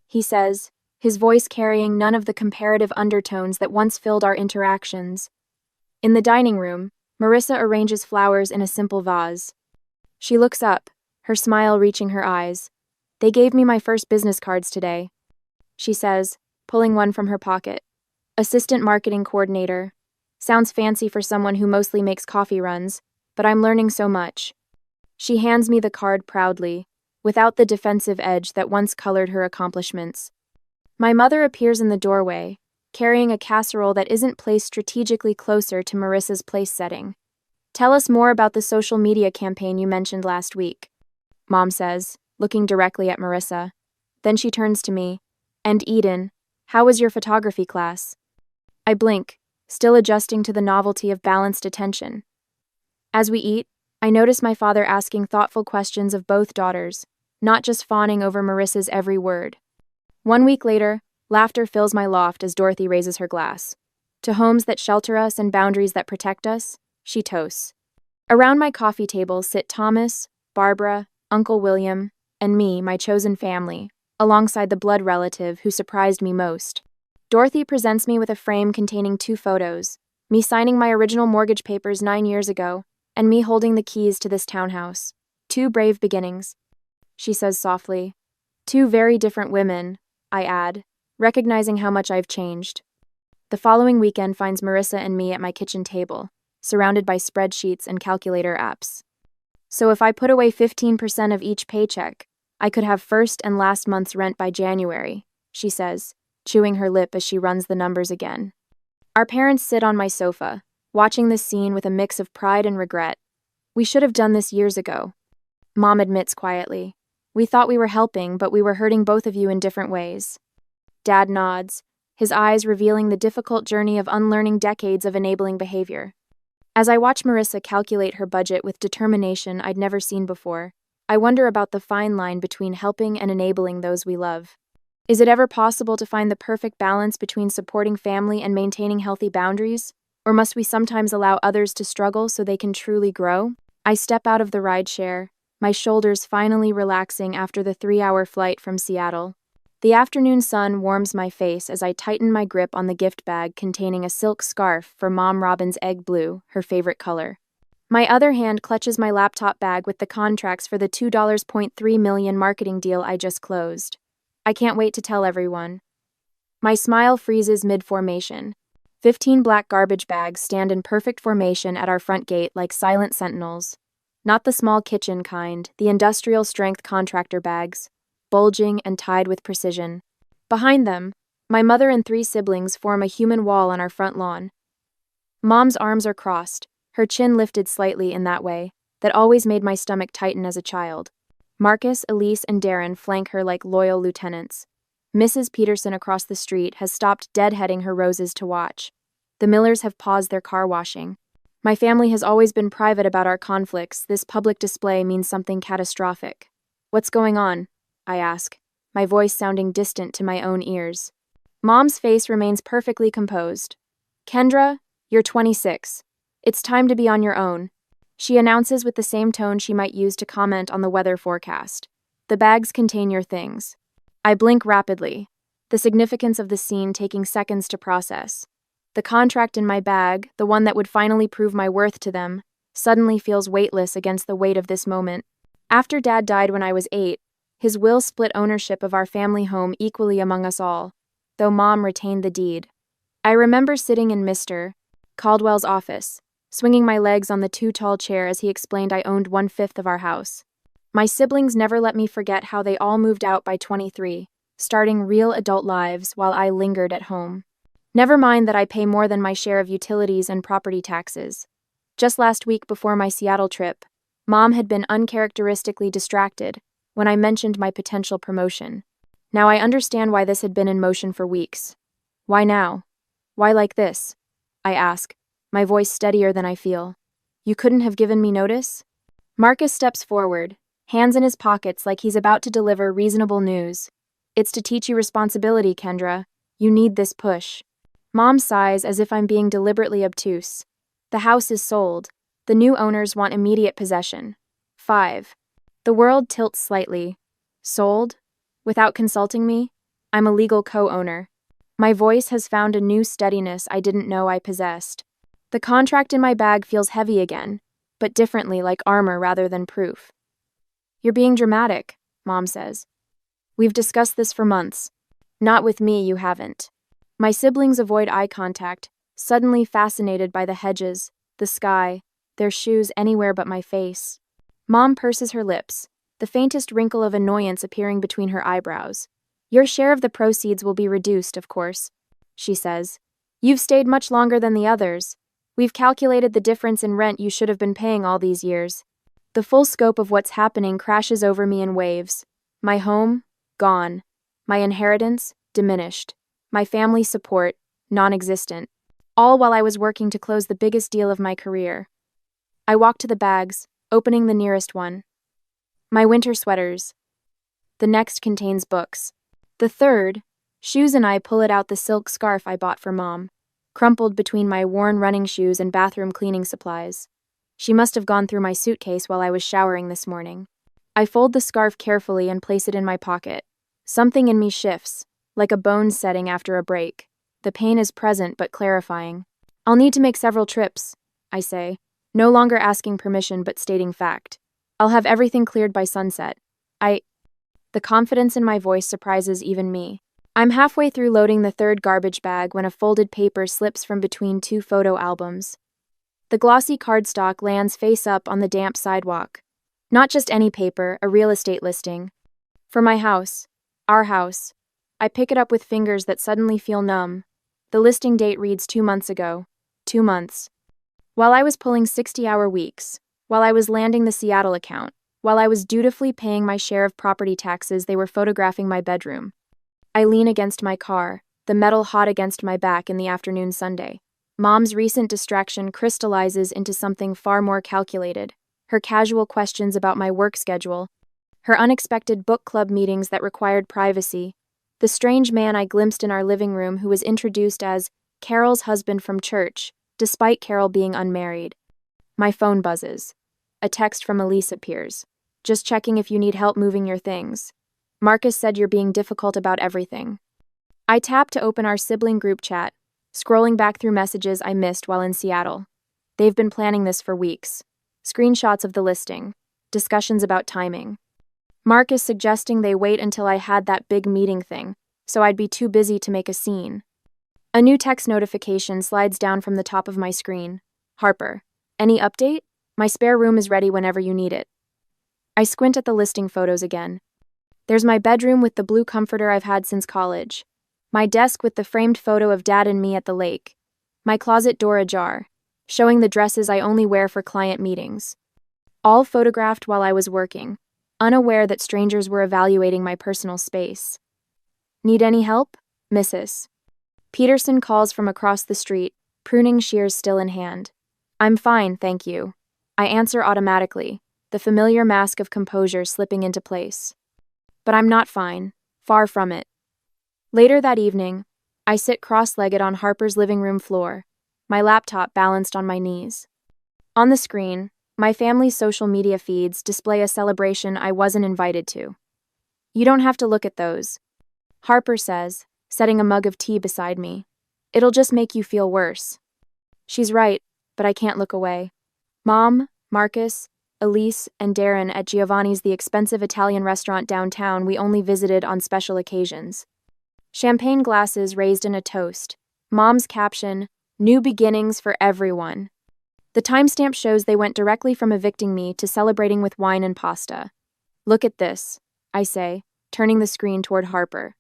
he says, his voice carrying none of the comparative undertones that once filled our interactions. In the dining room, Marissa arranges flowers in a simple vase. She looks up, her smile reaching her eyes. "They gave me my first business cards today," she says, pulling one from her pocket. "Assistant marketing coordinator. Sounds fancy for someone who mostly makes coffee runs, but I'm learning so much." She hands me the card proudly, without the defensive edge that once colored her accomplishments. My mother appears in the doorway, carrying a casserole that isn't placed strategically closer to Marissa's place setting. "Tell us more about the social media campaign you mentioned last week," Mom says, looking directly at Marissa. Then she turns to me. "And Eden, how was your photography class?" I blink, still adjusting to the novelty of balanced attention. As we eat, I notice my father asking thoughtful questions of both daughters, not just fawning over Marissa's every word. 1 week later, laughter fills my loft as Dorothy raises her glass. "To homes that shelter us and boundaries that protect us," she toasts. Around my coffee table sit Thomas, Barbara, Uncle William, and me, my chosen family, alongside the blood relative who surprised me most. Dorothy presents me with a frame containing 2 photos, me signing my original mortgage papers 9 years ago, and me holding the keys to this townhouse. 2 brave beginnings, she says softly. 2 very different women, I add, recognizing how much I've changed. The following weekend finds Marissa and me at my kitchen table, surrounded by spreadsheets and calculator apps. "So if I put away 15% of each paycheck, I could have first and last month's rent by January," she says, chewing her lip as she runs the numbers again. Our parents sit on my sofa, watching this scene with a mix of pride and regret. "We should have done this years ago," Mom admits quietly. "We thought we were helping, but we were hurting both of you in different ways." Dad nods, his eyes revealing the difficult journey of unlearning decades of enabling behavior. As I watch Marissa calculate her budget with determination I'd never seen before, I wonder about the fine line between helping and enabling those we love. Is it ever possible to find the perfect balance between supporting family and maintaining healthy boundaries? Or must we sometimes allow others to struggle so they can truly grow? I step out of the rideshare, my shoulders finally relaxing after the 3-hour flight from Seattle. The afternoon sun warms my face as I tighten my grip on the gift bag containing a silk scarf for Mom Robin's egg blue, her favorite color. My other hand clutches my laptop bag with the contracts for the $2.3 million marketing deal I just closed. I can't wait to tell everyone. My smile freezes mid-formation. 15 black garbage bags stand in perfect formation at our front gate like silent sentinels. Not the small kitchen kind, the industrial-strength contractor bags, bulging and tied with precision. Behind them, my mother and 3 siblings form a human wall on our front lawn. Mom's arms are crossed, her chin lifted slightly in that way that always made my stomach tighten as a child. Marcus, Elise, and Darren flank her like loyal lieutenants. Mrs. Peterson across the street has stopped deadheading her roses to watch. The Millers have paused their car washing. My family has always been private about our conflicts. This public display means something catastrophic. "What's going on?" I ask, my voice sounding distant to my own ears. Mom's face remains perfectly composed. "Kendra, you're 26. It's time to be on your own," she announces with the same tone she might use to comment on the weather forecast. "The bags contain your things." I blink rapidly, the significance of the scene taking seconds to process. The contract in my bag, the one that would finally prove my worth to them, suddenly feels weightless against the weight of this moment. After Dad died when I was 8, his will split ownership of our family home equally among us all, though Mom retained the deed. I remember sitting in Mr. Caldwell's office, swinging my legs on the too tall chair as he explained I owned 1/5 of our house. My siblings never let me forget how they all moved out by 23, starting real adult lives while I lingered at home. Never mind that I pay more than my share of utilities and property taxes. Just last week before my Seattle trip, Mom had been uncharacteristically distracted when I mentioned my potential promotion. Now I understand why this had been in motion for weeks. Why now? Why like this? I ask, my voice steadier than I feel. You couldn't have given me notice? Marcus steps forward, hands in his pockets like he's about to deliver reasonable news. It's to teach you responsibility, Kendra. You need this push. Mom sighs as if I'm being deliberately obtuse. The house is sold. The new owners want immediate possession. 5. The world tilts slightly. Sold? Without consulting me? I'm a legal co-owner. My voice has found a new steadiness I didn't know I possessed. The contract in my bag feels heavy again, but differently, like armor rather than proof. You're being dramatic, Mom says. We've discussed this for months. Not with me, you haven't. My siblings avoid eye contact, suddenly fascinated by the hedges, the sky, their shoes anywhere but my face. Mom purses her lips, the faintest wrinkle of annoyance appearing between her eyebrows. Your share of the proceeds will be reduced, of course, she says. You've stayed much longer than the others. We've calculated the difference in rent you should have been paying all these years. The full scope of what's happening crashes over me in waves. My home? Gone. My inheritance? Diminished. My family support? Non-existent. All while I was working to close the biggest deal of my career. I walk to the bags, opening the nearest one. My winter sweaters. The next contains books. The third, shoes, and I pull it out the silk scarf I bought for Mom, crumpled between my worn running shoes and bathroom cleaning supplies. She must have gone through my suitcase while I was showering this morning. I fold the scarf carefully and place it in my pocket. Something in me shifts, like a bone setting after a break. The pain is present but clarifying. I'll need to make several trips, I say, no longer asking permission but stating fact. I'll have everything cleared by sunset. The confidence in my voice surprises even me. I'm halfway through loading the third garbage bag when a folded paper slips from between two photo albums. The glossy cardstock lands face up on the damp sidewalk. Not just any paper, a real estate listing. For my house. Our house. I pick it up with fingers that suddenly feel numb. The listing date reads 2 months ago. 2 months. While I was pulling 60-hour weeks, while I was landing the Seattle account, while I was dutifully paying my share of property taxes, they were photographing my bedroom. I lean against my car, the metal hot against my back in the afternoon Sunday. Mom's recent distraction crystallizes into something far more calculated. Her casual questions about my work schedule, her unexpected book club meetings that required privacy, the strange man I glimpsed in our living room who was introduced as Carol's husband from church, despite Carol being unmarried. My phone buzzes. A text from Elise appears. Just checking if you need help moving your things. Marcus said you're being difficult about everything. I tap to open our sibling group chat, scrolling back through messages I missed while in Seattle. They've been planning this for weeks. Screenshots of the listing. Discussions about timing. Marcus suggesting they wait until I had that big meeting thing, so I'd be too busy to make a scene. A new text notification slides down from the top of my screen. Harper. Any update? My spare room is ready whenever you need it. I squint at the listing photos again. There's my bedroom with the blue comforter I've had since college. My desk with the framed photo of Dad and me at the lake. My closet door ajar, showing the dresses I only wear for client meetings. All photographed while I was working, unaware that strangers were evaluating my personal space. Need any help? Mrs. Peterson calls from across the street, pruning shears still in hand. I'm fine, thank you. I answer automatically, the familiar mask of composure slipping into place. But I'm not fine, far from it. Later that evening, I sit cross-legged on Harper's living room floor, my laptop balanced on my knees. On the screen, my family's social media feeds display a celebration I wasn't invited to. You don't have to look at those, Harper says, setting a mug of tea beside me. It'll just make you feel worse. She's right, but I can't look away. Mom, Marcus, Elise, and Darren at Giovanni's, the expensive Italian restaurant downtown we only visited on special occasions. Champagne glasses raised in a toast. Mom's caption, "New beginnings for everyone." The timestamp shows they went directly from evicting me to celebrating with wine and pasta. Look at this, I say, turning the screen toward Harper.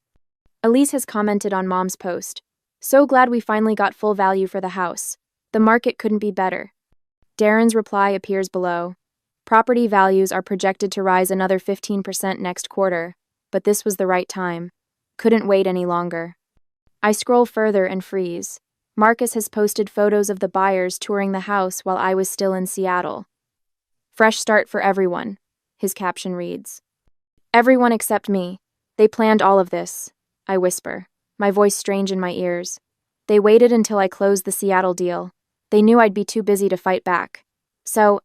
Elise has commented on Mom's post. So glad we finally got full value for the house. The market couldn't be better. Darren's reply appears below. Property values are projected to rise another 15% next quarter, but this was the right time. Couldn't wait any longer. I scroll further and freeze. Marcus has posted photos of the buyers touring the house while I was still in Seattle. Fresh start for everyone, his caption reads. Everyone except me. They planned all of this, I whisper, my voice strange in my ears. They waited until I closed the Seattle deal. They knew I'd be too busy to fight back. So,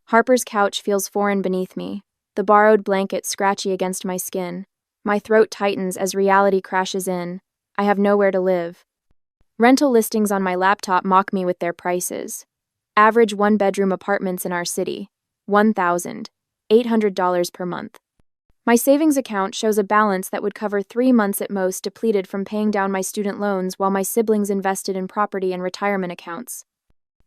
Harper's couch feels foreign beneath me, the borrowed blanket scratchy against my skin. My throat tightens as reality crashes in. I have nowhere to live. Rental listings on my laptop mock me with their prices. Average one-bedroom apartments in our city, $1,800 per month. My savings account shows a balance that would cover 3 months at most depleted from paying down my student loans while my siblings invested in property and retirement accounts.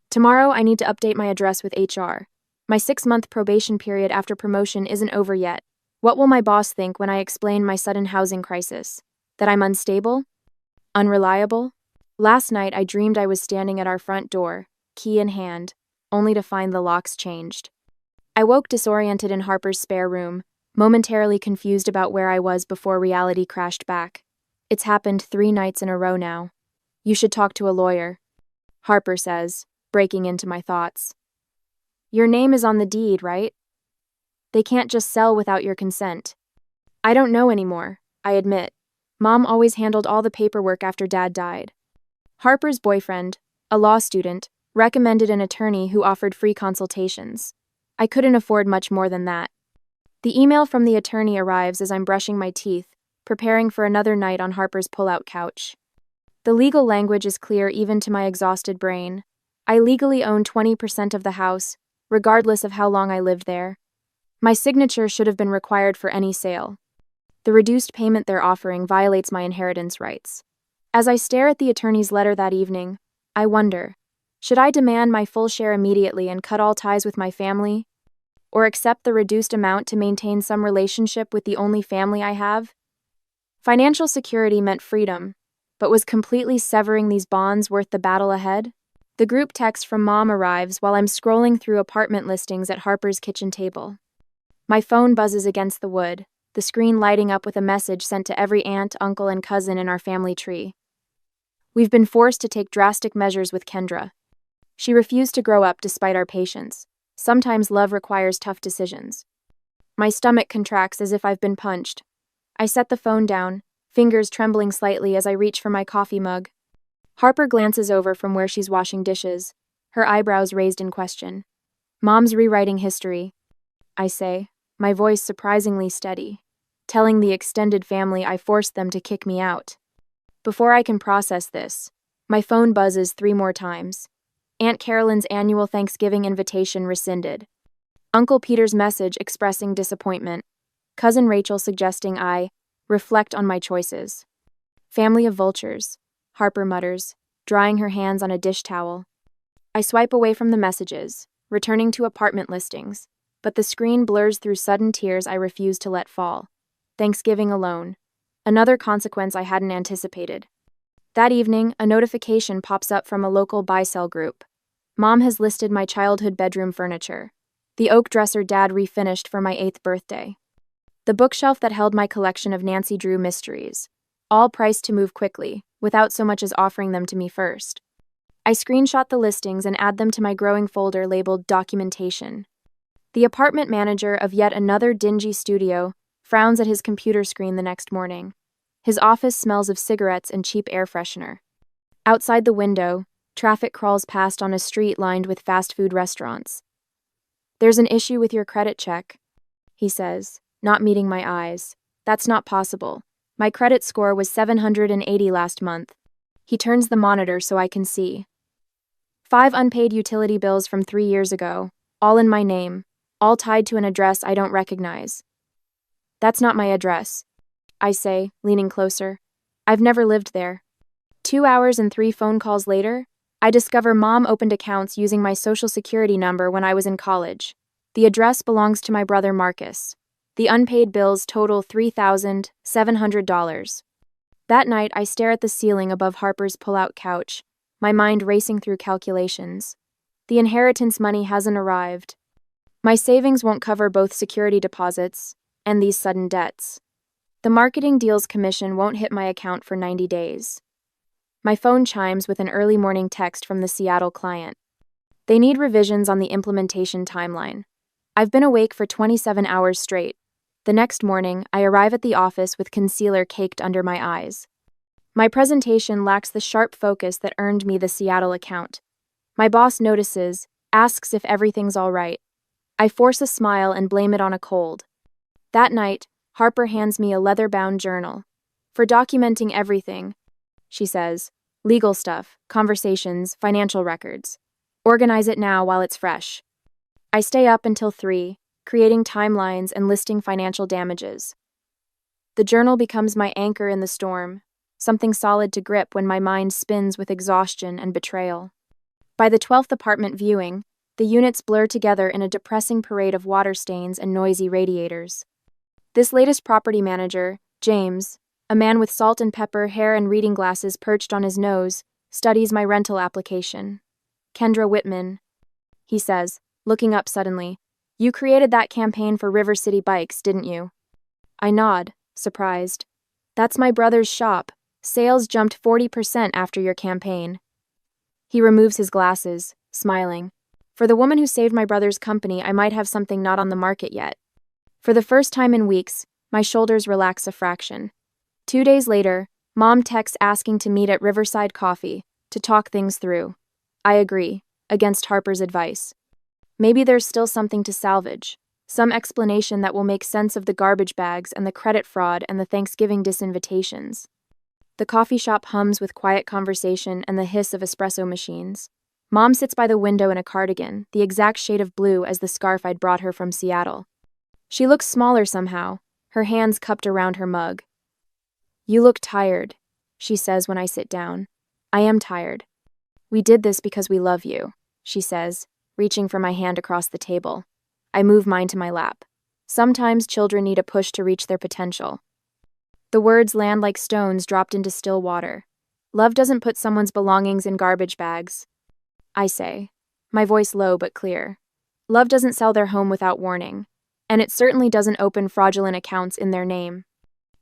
Tomorrow, I need to update my address with HR. My 6-month probation period after promotion isn't over yet. What will my boss think when I explain my sudden housing crisis? That I'm unstable? Unreliable? Last night, I dreamed I was standing at our front door, key in hand, only to find the locks changed. I woke disoriented in Harper's spare room, momentarily confused about where I was before reality crashed back. It's happened 3 nights in a row now. You should talk to a lawyer, Harper says, breaking into my thoughts. Your name is on the deed, right? They can't just sell without your consent. I don't know anymore, I admit. Mom always handled all the paperwork after Dad died. Harper's boyfriend, a law student, recommended an attorney who offered free consultations. I couldn't afford much more than that. The email from the attorney arrives as I'm brushing my teeth, preparing for another night on Harper's pull-out couch. The legal language is clear even to my exhausted brain. I legally own 20% of the house, regardless of how long I lived there. My signature should have been required for any sale. The reduced payment they're offering violates my inheritance rights. As I stare at the attorney's letter that evening, I wonder, should I demand my full share immediately and cut all ties with my family? Or accept the reduced amount to maintain some relationship with the only family I have? Financial security meant freedom, but was completely severing these bonds worth the battle ahead? The group text from Mom arrives while I'm scrolling through apartment listings at Harper's kitchen table. My phone buzzes against the wood, the screen lighting up with a message sent to every aunt, uncle, and cousin in our family tree. We've been forced to take drastic measures with Kendra. She refused to grow up despite our patience. Sometimes love requires tough decisions. My stomach contracts as if I've been punched. I set the phone down, fingers trembling slightly as I reach for my coffee mug. Harper glances over from where she's washing dishes, her eyebrows raised in question. Mom's rewriting history, I say, my voice surprisingly steady, telling the extended family I forced them to kick me out. Before I can process this, my phone buzzes 3 more times. Aunt Carolyn's annual Thanksgiving invitation rescinded. Uncle Peter's message expressing disappointment. Cousin Rachel suggesting I reflect on my choices. Family of vultures, Harper mutters, drying her hands on a dish towel. I swipe away from the messages, returning to apartment listings, but the screen blurs through sudden tears I refuse to let fall. Thanksgiving alone. Another consequence I hadn't anticipated. That evening, a notification pops up from a local buy-sell group. Mom has listed my childhood bedroom furniture. The oak dresser Dad refinished for my 8th birthday. The bookshelf that held my collection of Nancy Drew mysteries. All priced to move quickly, without so much as offering them to me first. I screenshot the listings and add them to my growing folder labeled Documentation. The apartment manager of yet another dingy studio frowns at his computer screen the next morning. His office smells of cigarettes and cheap air freshener. Outside the window, traffic crawls past on a street lined with fast food restaurants. There's an issue with your credit check, he says, not meeting my eyes. That's not possible. My credit score was 780 last month. He turns the monitor so I can see. 5 unpaid utility bills from 3 years ago, all in my name, all tied to an address I don't recognize. That's not my address, I say, leaning closer. I've never lived there. 2 hours and 3 phone calls later, I discover Mom opened accounts using my social security number when I was in college. The address belongs to my brother Marcus. The unpaid bills total $3,700. That night, I stare at the ceiling above Harper's pull-out couch, my mind racing through calculations. The inheritance money hasn't arrived. My savings won't cover both security deposits and these sudden debts. The marketing deal's commission won't hit my account for 90 days. My phone chimes with an early morning text from the Seattle client. They need revisions on the implementation timeline. I've been awake for 27 hours straight. The next morning, I arrive at the office with concealer caked under my eyes. My presentation lacks the sharp focus that earned me the Seattle account. My boss notices, asks if everything's all right. I force a smile and blame it on a cold. That night, Harper hands me a leather-bound journal. For documenting everything, she says, legal stuff, conversations, financial records. Organize it now while it's fresh. I stay up until 3, creating timelines and listing financial damages. The journal becomes my anchor in the storm, something solid to grip when my mind spins with exhaustion and betrayal. By the 12th apartment viewing, the units blur together in a depressing parade of water stains and noisy radiators. This latest property manager, James, a man with salt and pepper hair and reading glasses perched on his nose, studies my rental application. Kendra Whitman, he says, looking up suddenly. You created that campaign for River City Bikes, didn't you? I nod, surprised. That's my brother's shop. Sales jumped 40% after your campaign. He removes his glasses, smiling. For the woman who saved my brother's company, I might have something not on the market yet. For the first time in weeks, my shoulders relax a fraction. 2 days later, Mom texts asking to meet at Riverside Coffee to talk things through. I agree, against Harper's advice. Maybe there's still something to salvage, some explanation that will make sense of the garbage bags and the credit fraud and the Thanksgiving disinvitations. The coffee shop hums with quiet conversation and the hiss of espresso machines. Mom sits by the window in a cardigan, the exact shade of blue as the scarf I'd brought her from Seattle. She looks smaller somehow, her hands cupped around her mug. You look tired, she says when I sit down. I am tired. We did this because we love you, she says, reaching for my hand across the table. I move mine to my lap. Sometimes children need a push to reach their potential. The words land like stones dropped into still water. Love doesn't put someone's belongings in garbage bags. I say, my voice low but clear. Love doesn't sell their home without warning. And it certainly doesn't open fraudulent accounts in their name.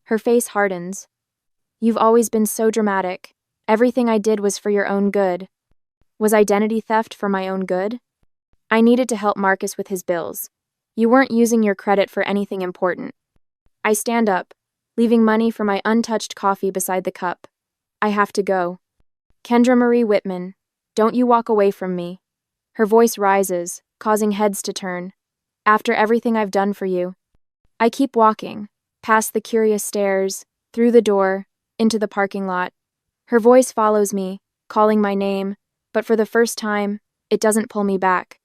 Her face hardens. You've always been so dramatic. Everything I did was for your own good. Was identity theft for my own good? I needed to help Marcus with his bills. You weren't using your credit for anything important. I stand up, leaving money for my untouched coffee beside the cup. I have to go. Kendra Marie Whitman, don't you walk away from me. Her voice rises, causing heads to turn. After everything I've done for you. I keep walking, past the curious stairs, through the door, into the parking lot. Her voice follows me, calling my name, but for the first time, it doesn't pull me back.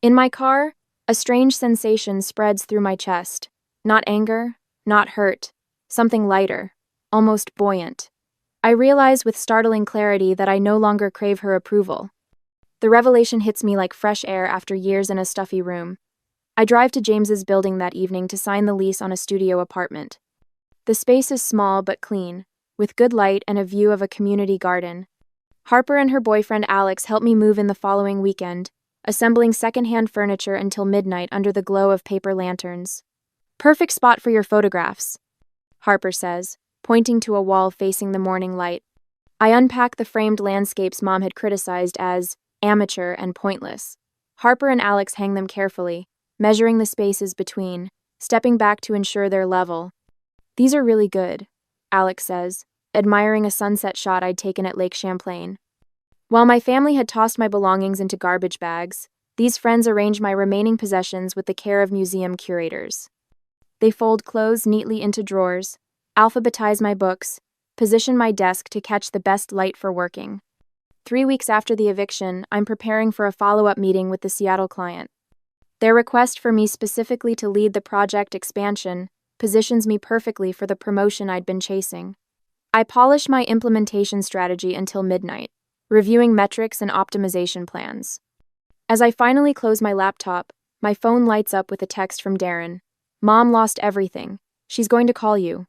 In my car, a strange sensation spreads through my chest. Not anger, not hurt, something lighter, almost buoyant. I realize with startling clarity that I no longer crave her approval. The revelation hits me like fresh air after years in a stuffy room. I drive to James's building that evening to sign the lease on a studio apartment. The space is small but clean, with good light and a view of a community garden. Harper and her boyfriend Alex helped me move in the following weekend, assembling secondhand furniture until midnight under the glow of paper lanterns. Perfect spot for your photographs, Harper says, pointing to a wall facing the morning light. I unpack the framed landscapes Mom had criticized as amateur and pointless. Harper and Alex hang them carefully, measuring the spaces between, stepping back to ensure they're level. These are really good, Alex says, admiring a sunset shot I'd taken at Lake Champlain. While my family had tossed my belongings into garbage bags, these friends arrange my remaining possessions with the care of museum curators. They fold clothes neatly into drawers, alphabetize my books, position my desk to catch the best light for working. 3 weeks after the eviction, I'm preparing for a follow-up meeting with the Seattle client. Their request for me specifically to lead the project expansion positions me perfectly for the promotion I'd been chasing. I polish my implementation strategy until midnight, reviewing metrics and optimization plans. As I finally close my laptop, my phone lights up with a text from Darren. Mom lost everything. She's going to call you.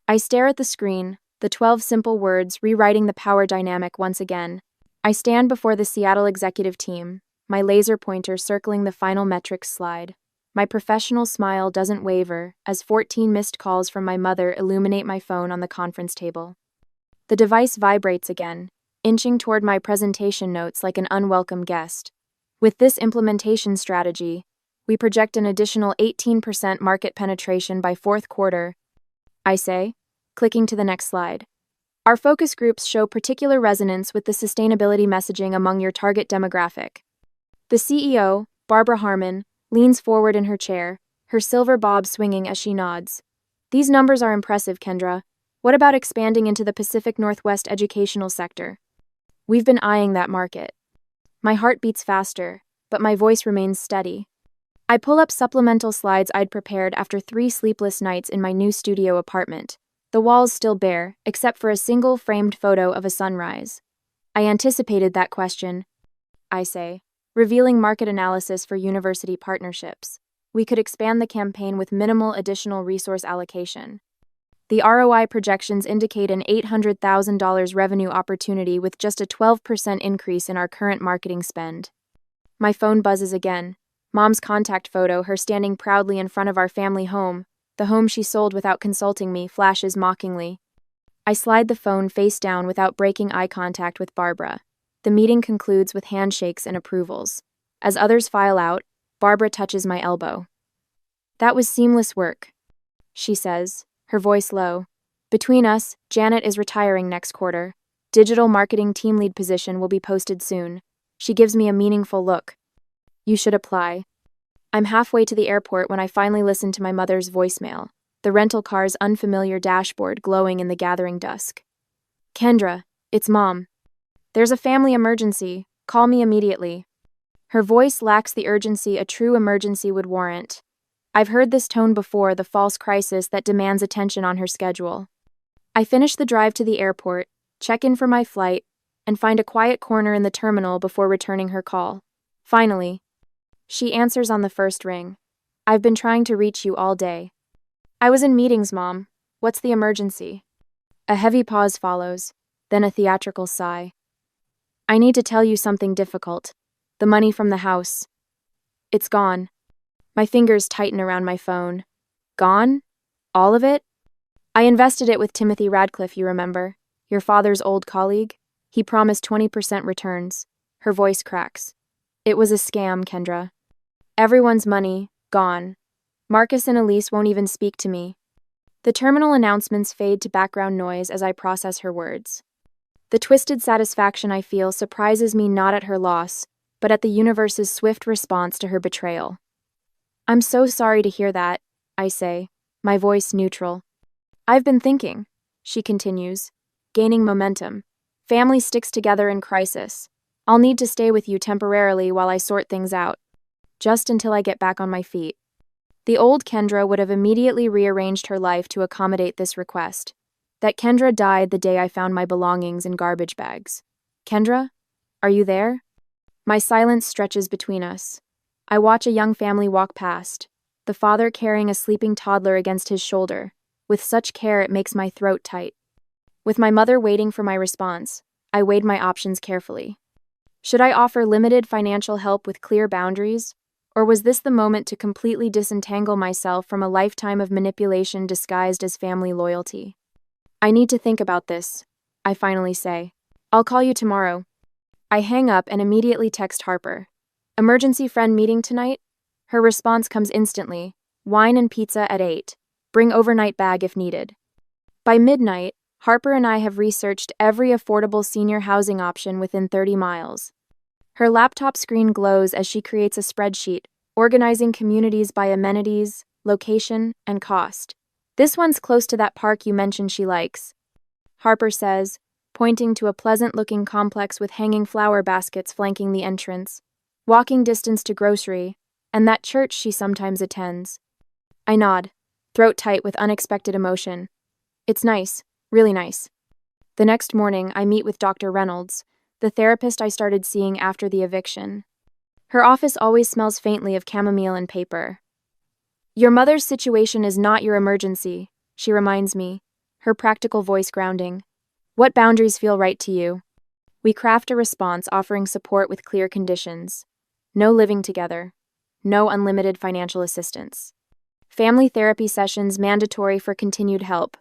I stare at the screen, the 12 simple words rewriting the power dynamic once again. I stand before the Seattle executive team, my laser pointer circling the final metrics slide. My professional smile doesn't waver as 14 missed calls from my mother illuminate my phone on the conference table. The device vibrates again, inching toward my presentation notes like an unwelcome guest. With this implementation strategy, we project an additional 18% market penetration by fourth quarter, I say, clicking to the next slide. Our focus groups show particular resonance with the sustainability messaging among your target demographic. The CEO, Barbara Harmon, leans forward in her chair, her silver bob swinging as she nods. These numbers are impressive, Kendra. What about expanding into the Pacific Northwest educational sector? We've been eyeing that market. My heart beats faster, but my voice remains steady. I pull up supplemental slides I'd prepared after 3 sleepless nights in my new studio apartment. The walls still bare, except for a single framed photo of a sunrise. I anticipated that question, I say, revealing market analysis for university partnerships. We could expand the campaign with minimal additional resource allocation. The ROI projections indicate an $800,000 revenue opportunity with just a 12% increase in our current marketing spend. My phone buzzes again. Mom's contact photo, her standing proudly in front of our family home, the home she sold without consulting me, flashes mockingly. I slide the phone face down without breaking eye contact with Barbara. The meeting concludes with handshakes and approvals. As others file out, Barbara touches my elbow. That was seamless work, she says, her voice low. Between us, Janet is retiring next quarter. Digital marketing team lead position will be posted soon. She gives me a meaningful look. You should apply. I'm halfway to the airport when I finally listen to my mother's voicemail, the rental car's unfamiliar dashboard glowing in the gathering dusk. Kendra, it's Mom. There's a family emergency. Call me immediately. Her voice lacks the urgency a true emergency would warrant. I've heard this tone before, the false crisis that demands attention on her schedule. I finish the drive to the airport, check in for my flight, and find a quiet corner in the terminal before returning her call. Finally, she answers on the first ring. I've been trying to reach you all day. I was in meetings, Mom. What's the emergency? A heavy pause follows, then a theatrical sigh. I need to tell you something difficult. The money from the house. It's gone. My fingers tighten around my phone. Gone? All of it? I invested it with Timothy Radcliffe, you remember? Your father's old colleague? He promised 20% returns. Her voice cracks. It was a scam, Kendra. Everyone's money, gone. Marcus and Elise won't even speak to me. The terminal announcements fade to background noise as I process her words. The twisted satisfaction I feel surprises me not at her loss, but at the universe's swift response to her betrayal. I'm so sorry to hear that, I say, my voice neutral. I've been thinking, she continues, gaining momentum. Family sticks together in crisis. I'll need to stay with you temporarily while I sort things out. Just until I get back on my feet. The old Kendra would have immediately rearranged her life to accommodate this request. That Kendra died the day I found my belongings in garbage bags. Kendra? Are you there? My silence stretches between us. I watch a young family walk past, the father carrying a sleeping toddler against his shoulder, with such care it makes my throat tight. With my mother waiting for my response, I weighed my options carefully. Should I offer limited financial help with clear boundaries? Or was this the moment to completely disentangle myself from a lifetime of manipulation disguised as family loyalty? I need to think about this, I finally say. I'll call you tomorrow. I hang up and immediately text Harper. Emergency friend meeting tonight? Her response comes instantly. Wine and pizza at 8. Bring overnight bag if needed. By midnight, Harper and I have researched every affordable senior housing option within 30 miles. Her laptop screen glows as she creates a spreadsheet, organizing communities by amenities, location, and cost. This one's close to that park you mentioned she likes, Harper says, pointing to a pleasant-looking complex with hanging flower baskets flanking the entrance, walking distance to grocery, and that church she sometimes attends. I nod, throat tight with unexpected emotion. It's nice, really nice. The next morning, I meet with Dr. Reynolds, the therapist I started seeing after the eviction. Her office always smells faintly of chamomile and paper. Your mother's situation is not your emergency, she reminds me, her practical voice grounding. What boundaries feel right to you? We craft a response offering support with clear conditions. No living together. No unlimited financial assistance. Family therapy sessions mandatory for continued help.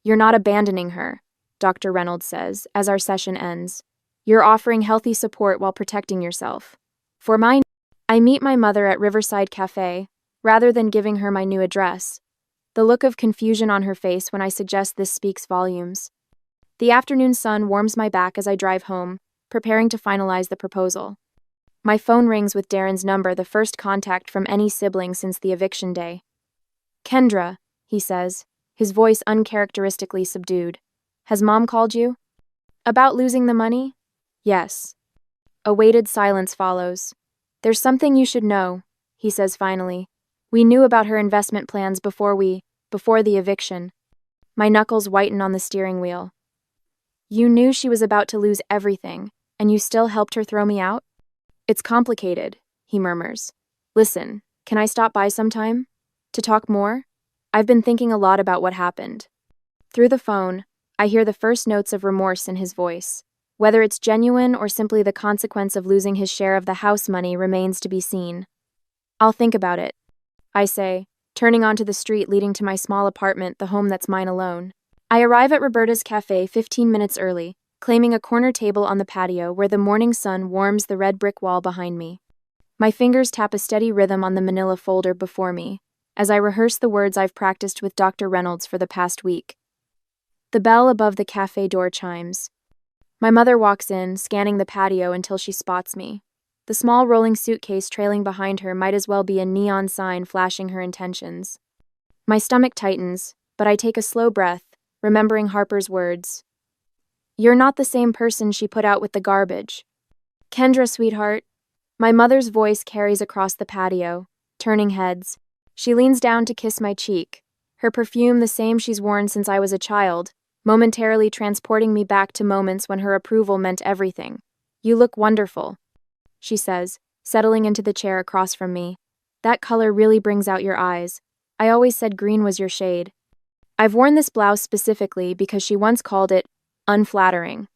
You're not abandoning her, Dr. Reynolds says, as our session ends. You're offering healthy support while protecting yourself. For mine, I meet my mother at Riverside Cafe, rather than giving her my new address. The look of confusion on her face when I suggest this speaks volumes. The afternoon sun warms my back as I drive home, preparing to finalize the proposal. My phone rings with Darren's number, the first contact from any sibling since the eviction day. Kendra, he says, his voice uncharacteristically subdued. Has Mom called you? About losing the money? Yes. A weighted silence follows. There's something you should know, he says finally. We knew about her investment plans before the eviction. My knuckles whiten on the steering wheel. You knew she was about to lose everything, and you still helped her throw me out? It's complicated, he murmurs. Listen, can I stop by sometime? To talk more? I've been thinking a lot about what happened. Through the phone, I hear the first notes of remorse in his voice. Whether it's genuine or simply the consequence of losing his share of the house money remains to be seen. I'll think about it, I say, turning onto the street leading to my small apartment, the home that's mine alone. I arrive at Roberta's Cafe 15 minutes early, claiming a corner table on the patio where the morning sun warms the red brick wall behind me. My fingers tap a steady rhythm on the manila folder before me, as I rehearse the words I've practiced with Dr. Reynolds for the past week. The bell above the cafe door chimes. My mother walks in, scanning the patio until she spots me. The small rolling suitcase trailing behind her might as well be a neon sign flashing her intentions. My stomach tightens, but I take a slow breath, remembering Harper's words. You're not the same person she put out with the garbage. Kendra, sweetheart. My mother's voice carries across the patio, turning heads. She leans down to kiss my cheek, her perfume the same she's worn since I was a child, momentarily transporting me back to moments when her approval meant everything. You look wonderful, she says, settling into the chair across from me. That color really brings out your eyes. I always said green was your shade. I've worn this blouse specifically because she once called it unflattering.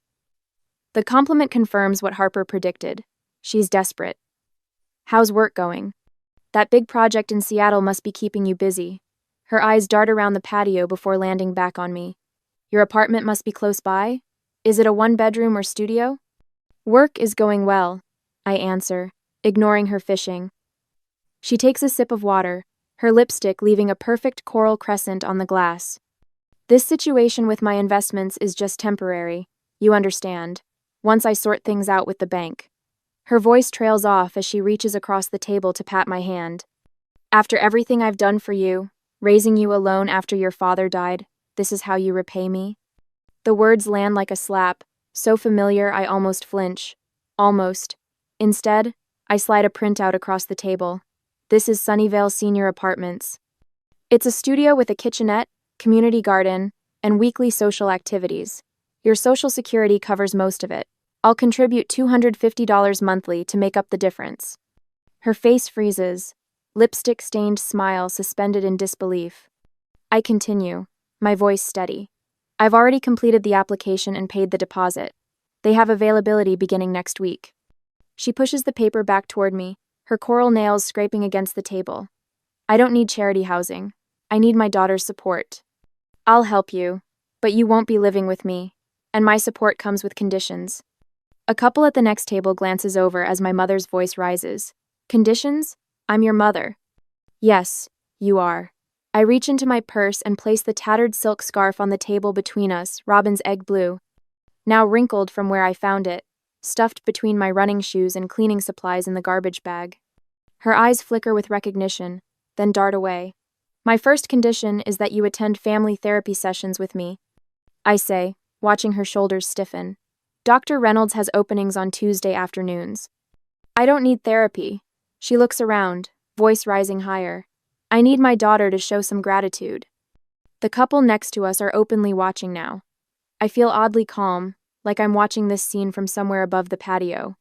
The compliment confirms what Harper predicted. She's desperate. How's work going? That big project in Seattle must be keeping you busy. Her eyes dart around the patio before landing back on me. Your apartment must be close by? Is it a one-bedroom or studio? Work is going well, I answer, ignoring her fishing. She takes a sip of water, her lipstick leaving a perfect coral crescent on the glass. This situation with my investments is just temporary, you understand, once I sort things out with the bank. Her voice trails off as she reaches across the table to pat my hand. After everything I've done for you, raising you alone after your father died, this is how you repay me? The words land like a slap, so familiar I almost flinch. Almost. Instead, I slide a printout across the table. This is Sunnyvale Senior Apartments. It's a studio with a kitchenette, community garden, and weekly social activities. Your Social Security covers most of it. I'll contribute $250 monthly to make up the difference. Her face freezes, lipstick-stained smile suspended in disbelief. I continue, my voice steady. I've already completed the application and paid the deposit. They have availability beginning next week. She pushes the paper back toward me, her coral nails scraping against the table. I don't need charity housing. I need my daughter's support. I'll help you, but you won't be living with me, and my support comes with conditions. A couple at the next table glances over as my mother's voice rises. Conditions? I'm your mother. Yes, you are. I reach into my purse and place the tattered silk scarf on the table between us, robin's egg blue. Now wrinkled from where I found it, stuffed between my running shoes and cleaning supplies in the garbage bag. Her eyes flicker with recognition, then dart away. My first condition is that you attend family therapy sessions with me, I say, watching her shoulders stiffen. Dr. Reynolds has openings on Tuesday afternoons. I don't need therapy. She looks around, voice rising higher. I need my daughter to show some gratitude. The couple next to us are openly watching now. I feel oddly calm, like I'm watching this scene from somewhere above the patio.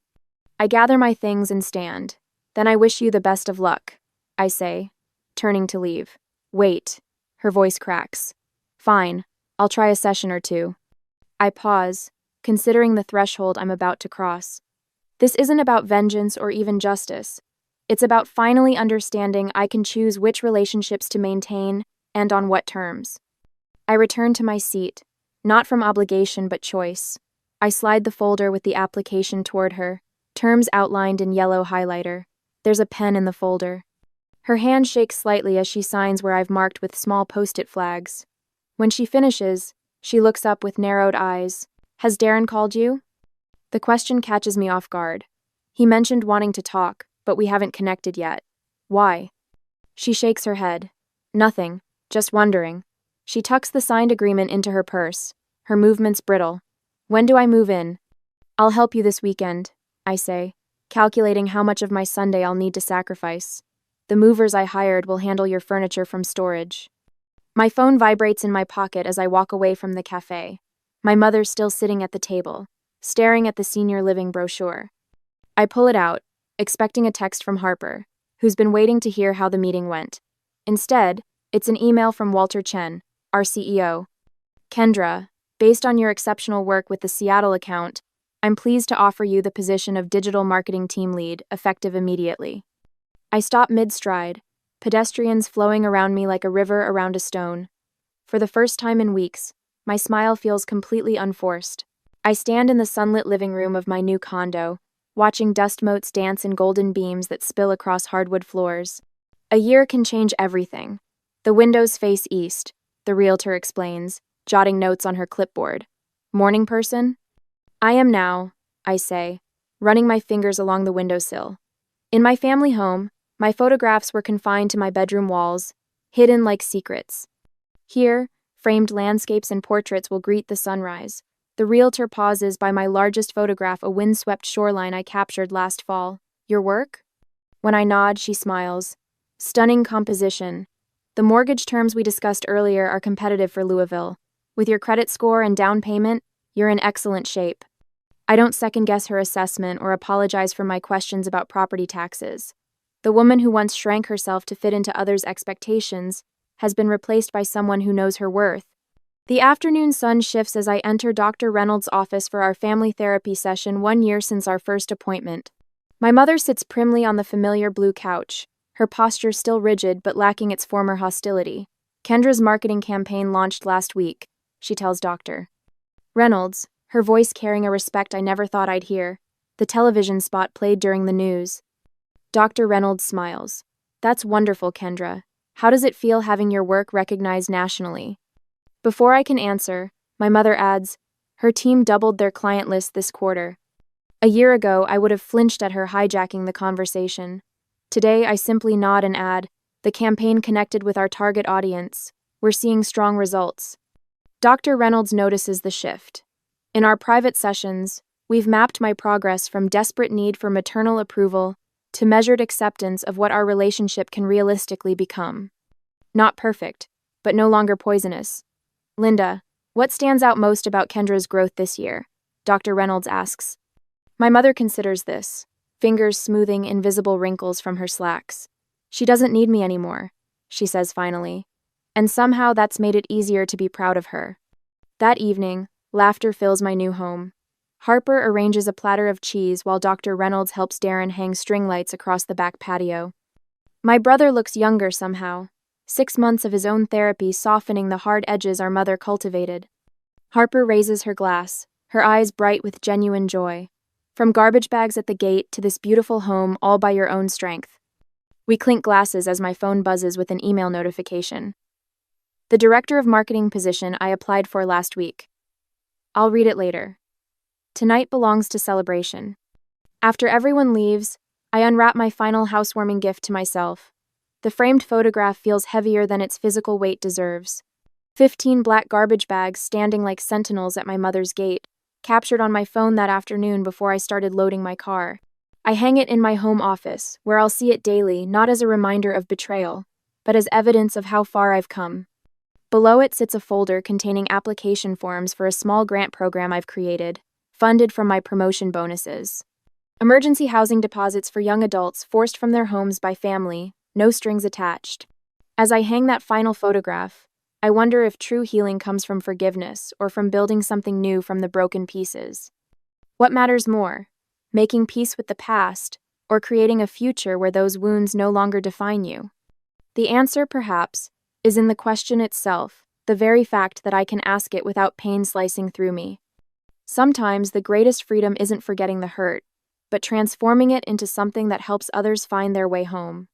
I gather my things and stand. Then I wish you the best of luck, I say, turning to leave. Wait, her voice cracks. Fine, I'll try a session or two. I pause, considering the threshold I'm about to cross. This isn't about vengeance or even justice. It's about finally understanding I can choose which relationships to maintain and on what terms. I return to my seat, not from obligation but choice. I slide the folder with the application toward her, terms outlined in yellow highlighter. There's a pen in the folder. Her hand shakes slightly as she signs where I've marked with small post-it flags. When she finishes, she looks up with narrowed eyes. Has Darren called you? The question catches me off guard. He mentioned wanting to talk, but we haven't connected yet. Why? She shakes her head. Nothing, just wondering. She tucks the signed agreement into her purse, her movements brittle. When do I move in? I'll help you this weekend, I say, calculating how much of my Sunday I'll need to sacrifice. The movers I hired will handle your furniture from storage. My phone vibrates in my pocket as I walk away from the cafe. My mother's still sitting at the table, staring at the senior living brochure. I pull it out, expecting a text from Harper, who's been waiting to hear how the meeting went. Instead, it's an email from Walter Chen, our CEO. Kendra, based on your exceptional work with the Seattle account, I'm pleased to offer you the position of digital marketing team lead, effective immediately. I stop mid-stride, pedestrians flowing around me like a river around a stone. For the first time in weeks, my smile feels completely unforced. I stand in the sunlit living room of my new condo, watching dust motes dance in golden beams that spill across hardwood floors. A year can change everything. The windows face east, the realtor explains, jotting notes on her clipboard. Morning person? I am now, I say, running my fingers along the windowsill. In my family home, my photographs were confined to my bedroom walls, hidden like secrets. Here, framed landscapes and portraits will greet the sunrise. The realtor pauses by my largest photograph, a windswept shoreline I captured last fall. Your work? When I nod, she smiles. Stunning composition. The mortgage terms we discussed earlier are competitive for Louisville. With your credit score and down payment, you're in excellent shape. I don't second-guess her assessment or apologize for my questions about property taxes. The woman who once shrank herself to fit into others' expectations has been replaced by someone who knows her worth. The afternoon sun shifts as I enter Dr. Reynolds' office for our family therapy session 1 year since our first appointment. My mother sits primly on the familiar blue couch, her posture still rigid but lacking its former hostility. Kendra's marketing campaign launched last week, she tells Dr. Reynolds, her voice carrying a respect I never thought I'd hear. The television spot played during the news. Dr. Reynolds smiles. That's wonderful, Kendra. How does it feel having your work recognized nationally? Before I can answer, my mother adds, her team doubled their client list this quarter. A year ago, I would have flinched at her hijacking the conversation. Today, I simply nod and add, the campaign connected with our target audience. We're seeing strong results. Dr. Reynolds notices the shift. In our private sessions, we've mapped my progress from desperate need for maternal approval to measured acceptance of what our relationship can realistically become. Not perfect, but no longer poisonous. Linda, what stands out most about Kendra's growth this year? Dr. Reynolds asks. My mother considers this, fingers smoothing invisible wrinkles from her slacks. She doesn't need me anymore, she says finally. And somehow that's made it easier to be proud of her. That evening, laughter fills my new home. Harper arranges a platter of cheese while Dr. Reynolds helps Darren hang string lights across the back patio. My brother looks younger somehow, 6 months of his own therapy softening the hard edges our mother cultivated. Harper raises her glass, her eyes bright with genuine joy. From garbage bags at the gate to this beautiful home all by your own strength. We clink glasses as my phone buzzes with an email notification. The director of marketing position I applied for last week. I'll read it later. Tonight belongs to celebration. After everyone leaves, I unwrap my final housewarming gift to myself. The framed photograph feels heavier than its physical weight deserves. 15 black garbage bags standing like sentinels at my mother's gate, captured on my phone that afternoon before I started loading my car. I hang it in my home office, where I'll see it daily, not as a reminder of betrayal, but as evidence of how far I've come. Below it sits a folder containing application forms for a small grant program I've created, funded from my promotion bonuses. Emergency housing deposits for young adults forced from their homes by family, no strings attached. As I hang that final photograph, I wonder if true healing comes from forgiveness or from building something new from the broken pieces. What matters more, making peace with the past or creating a future where those wounds no longer define you? The answer, perhaps, is in the question itself, the very fact that I can ask it without pain slicing through me. Sometimes the greatest freedom isn't forgetting the hurt, but transforming it into something that helps others find their way home.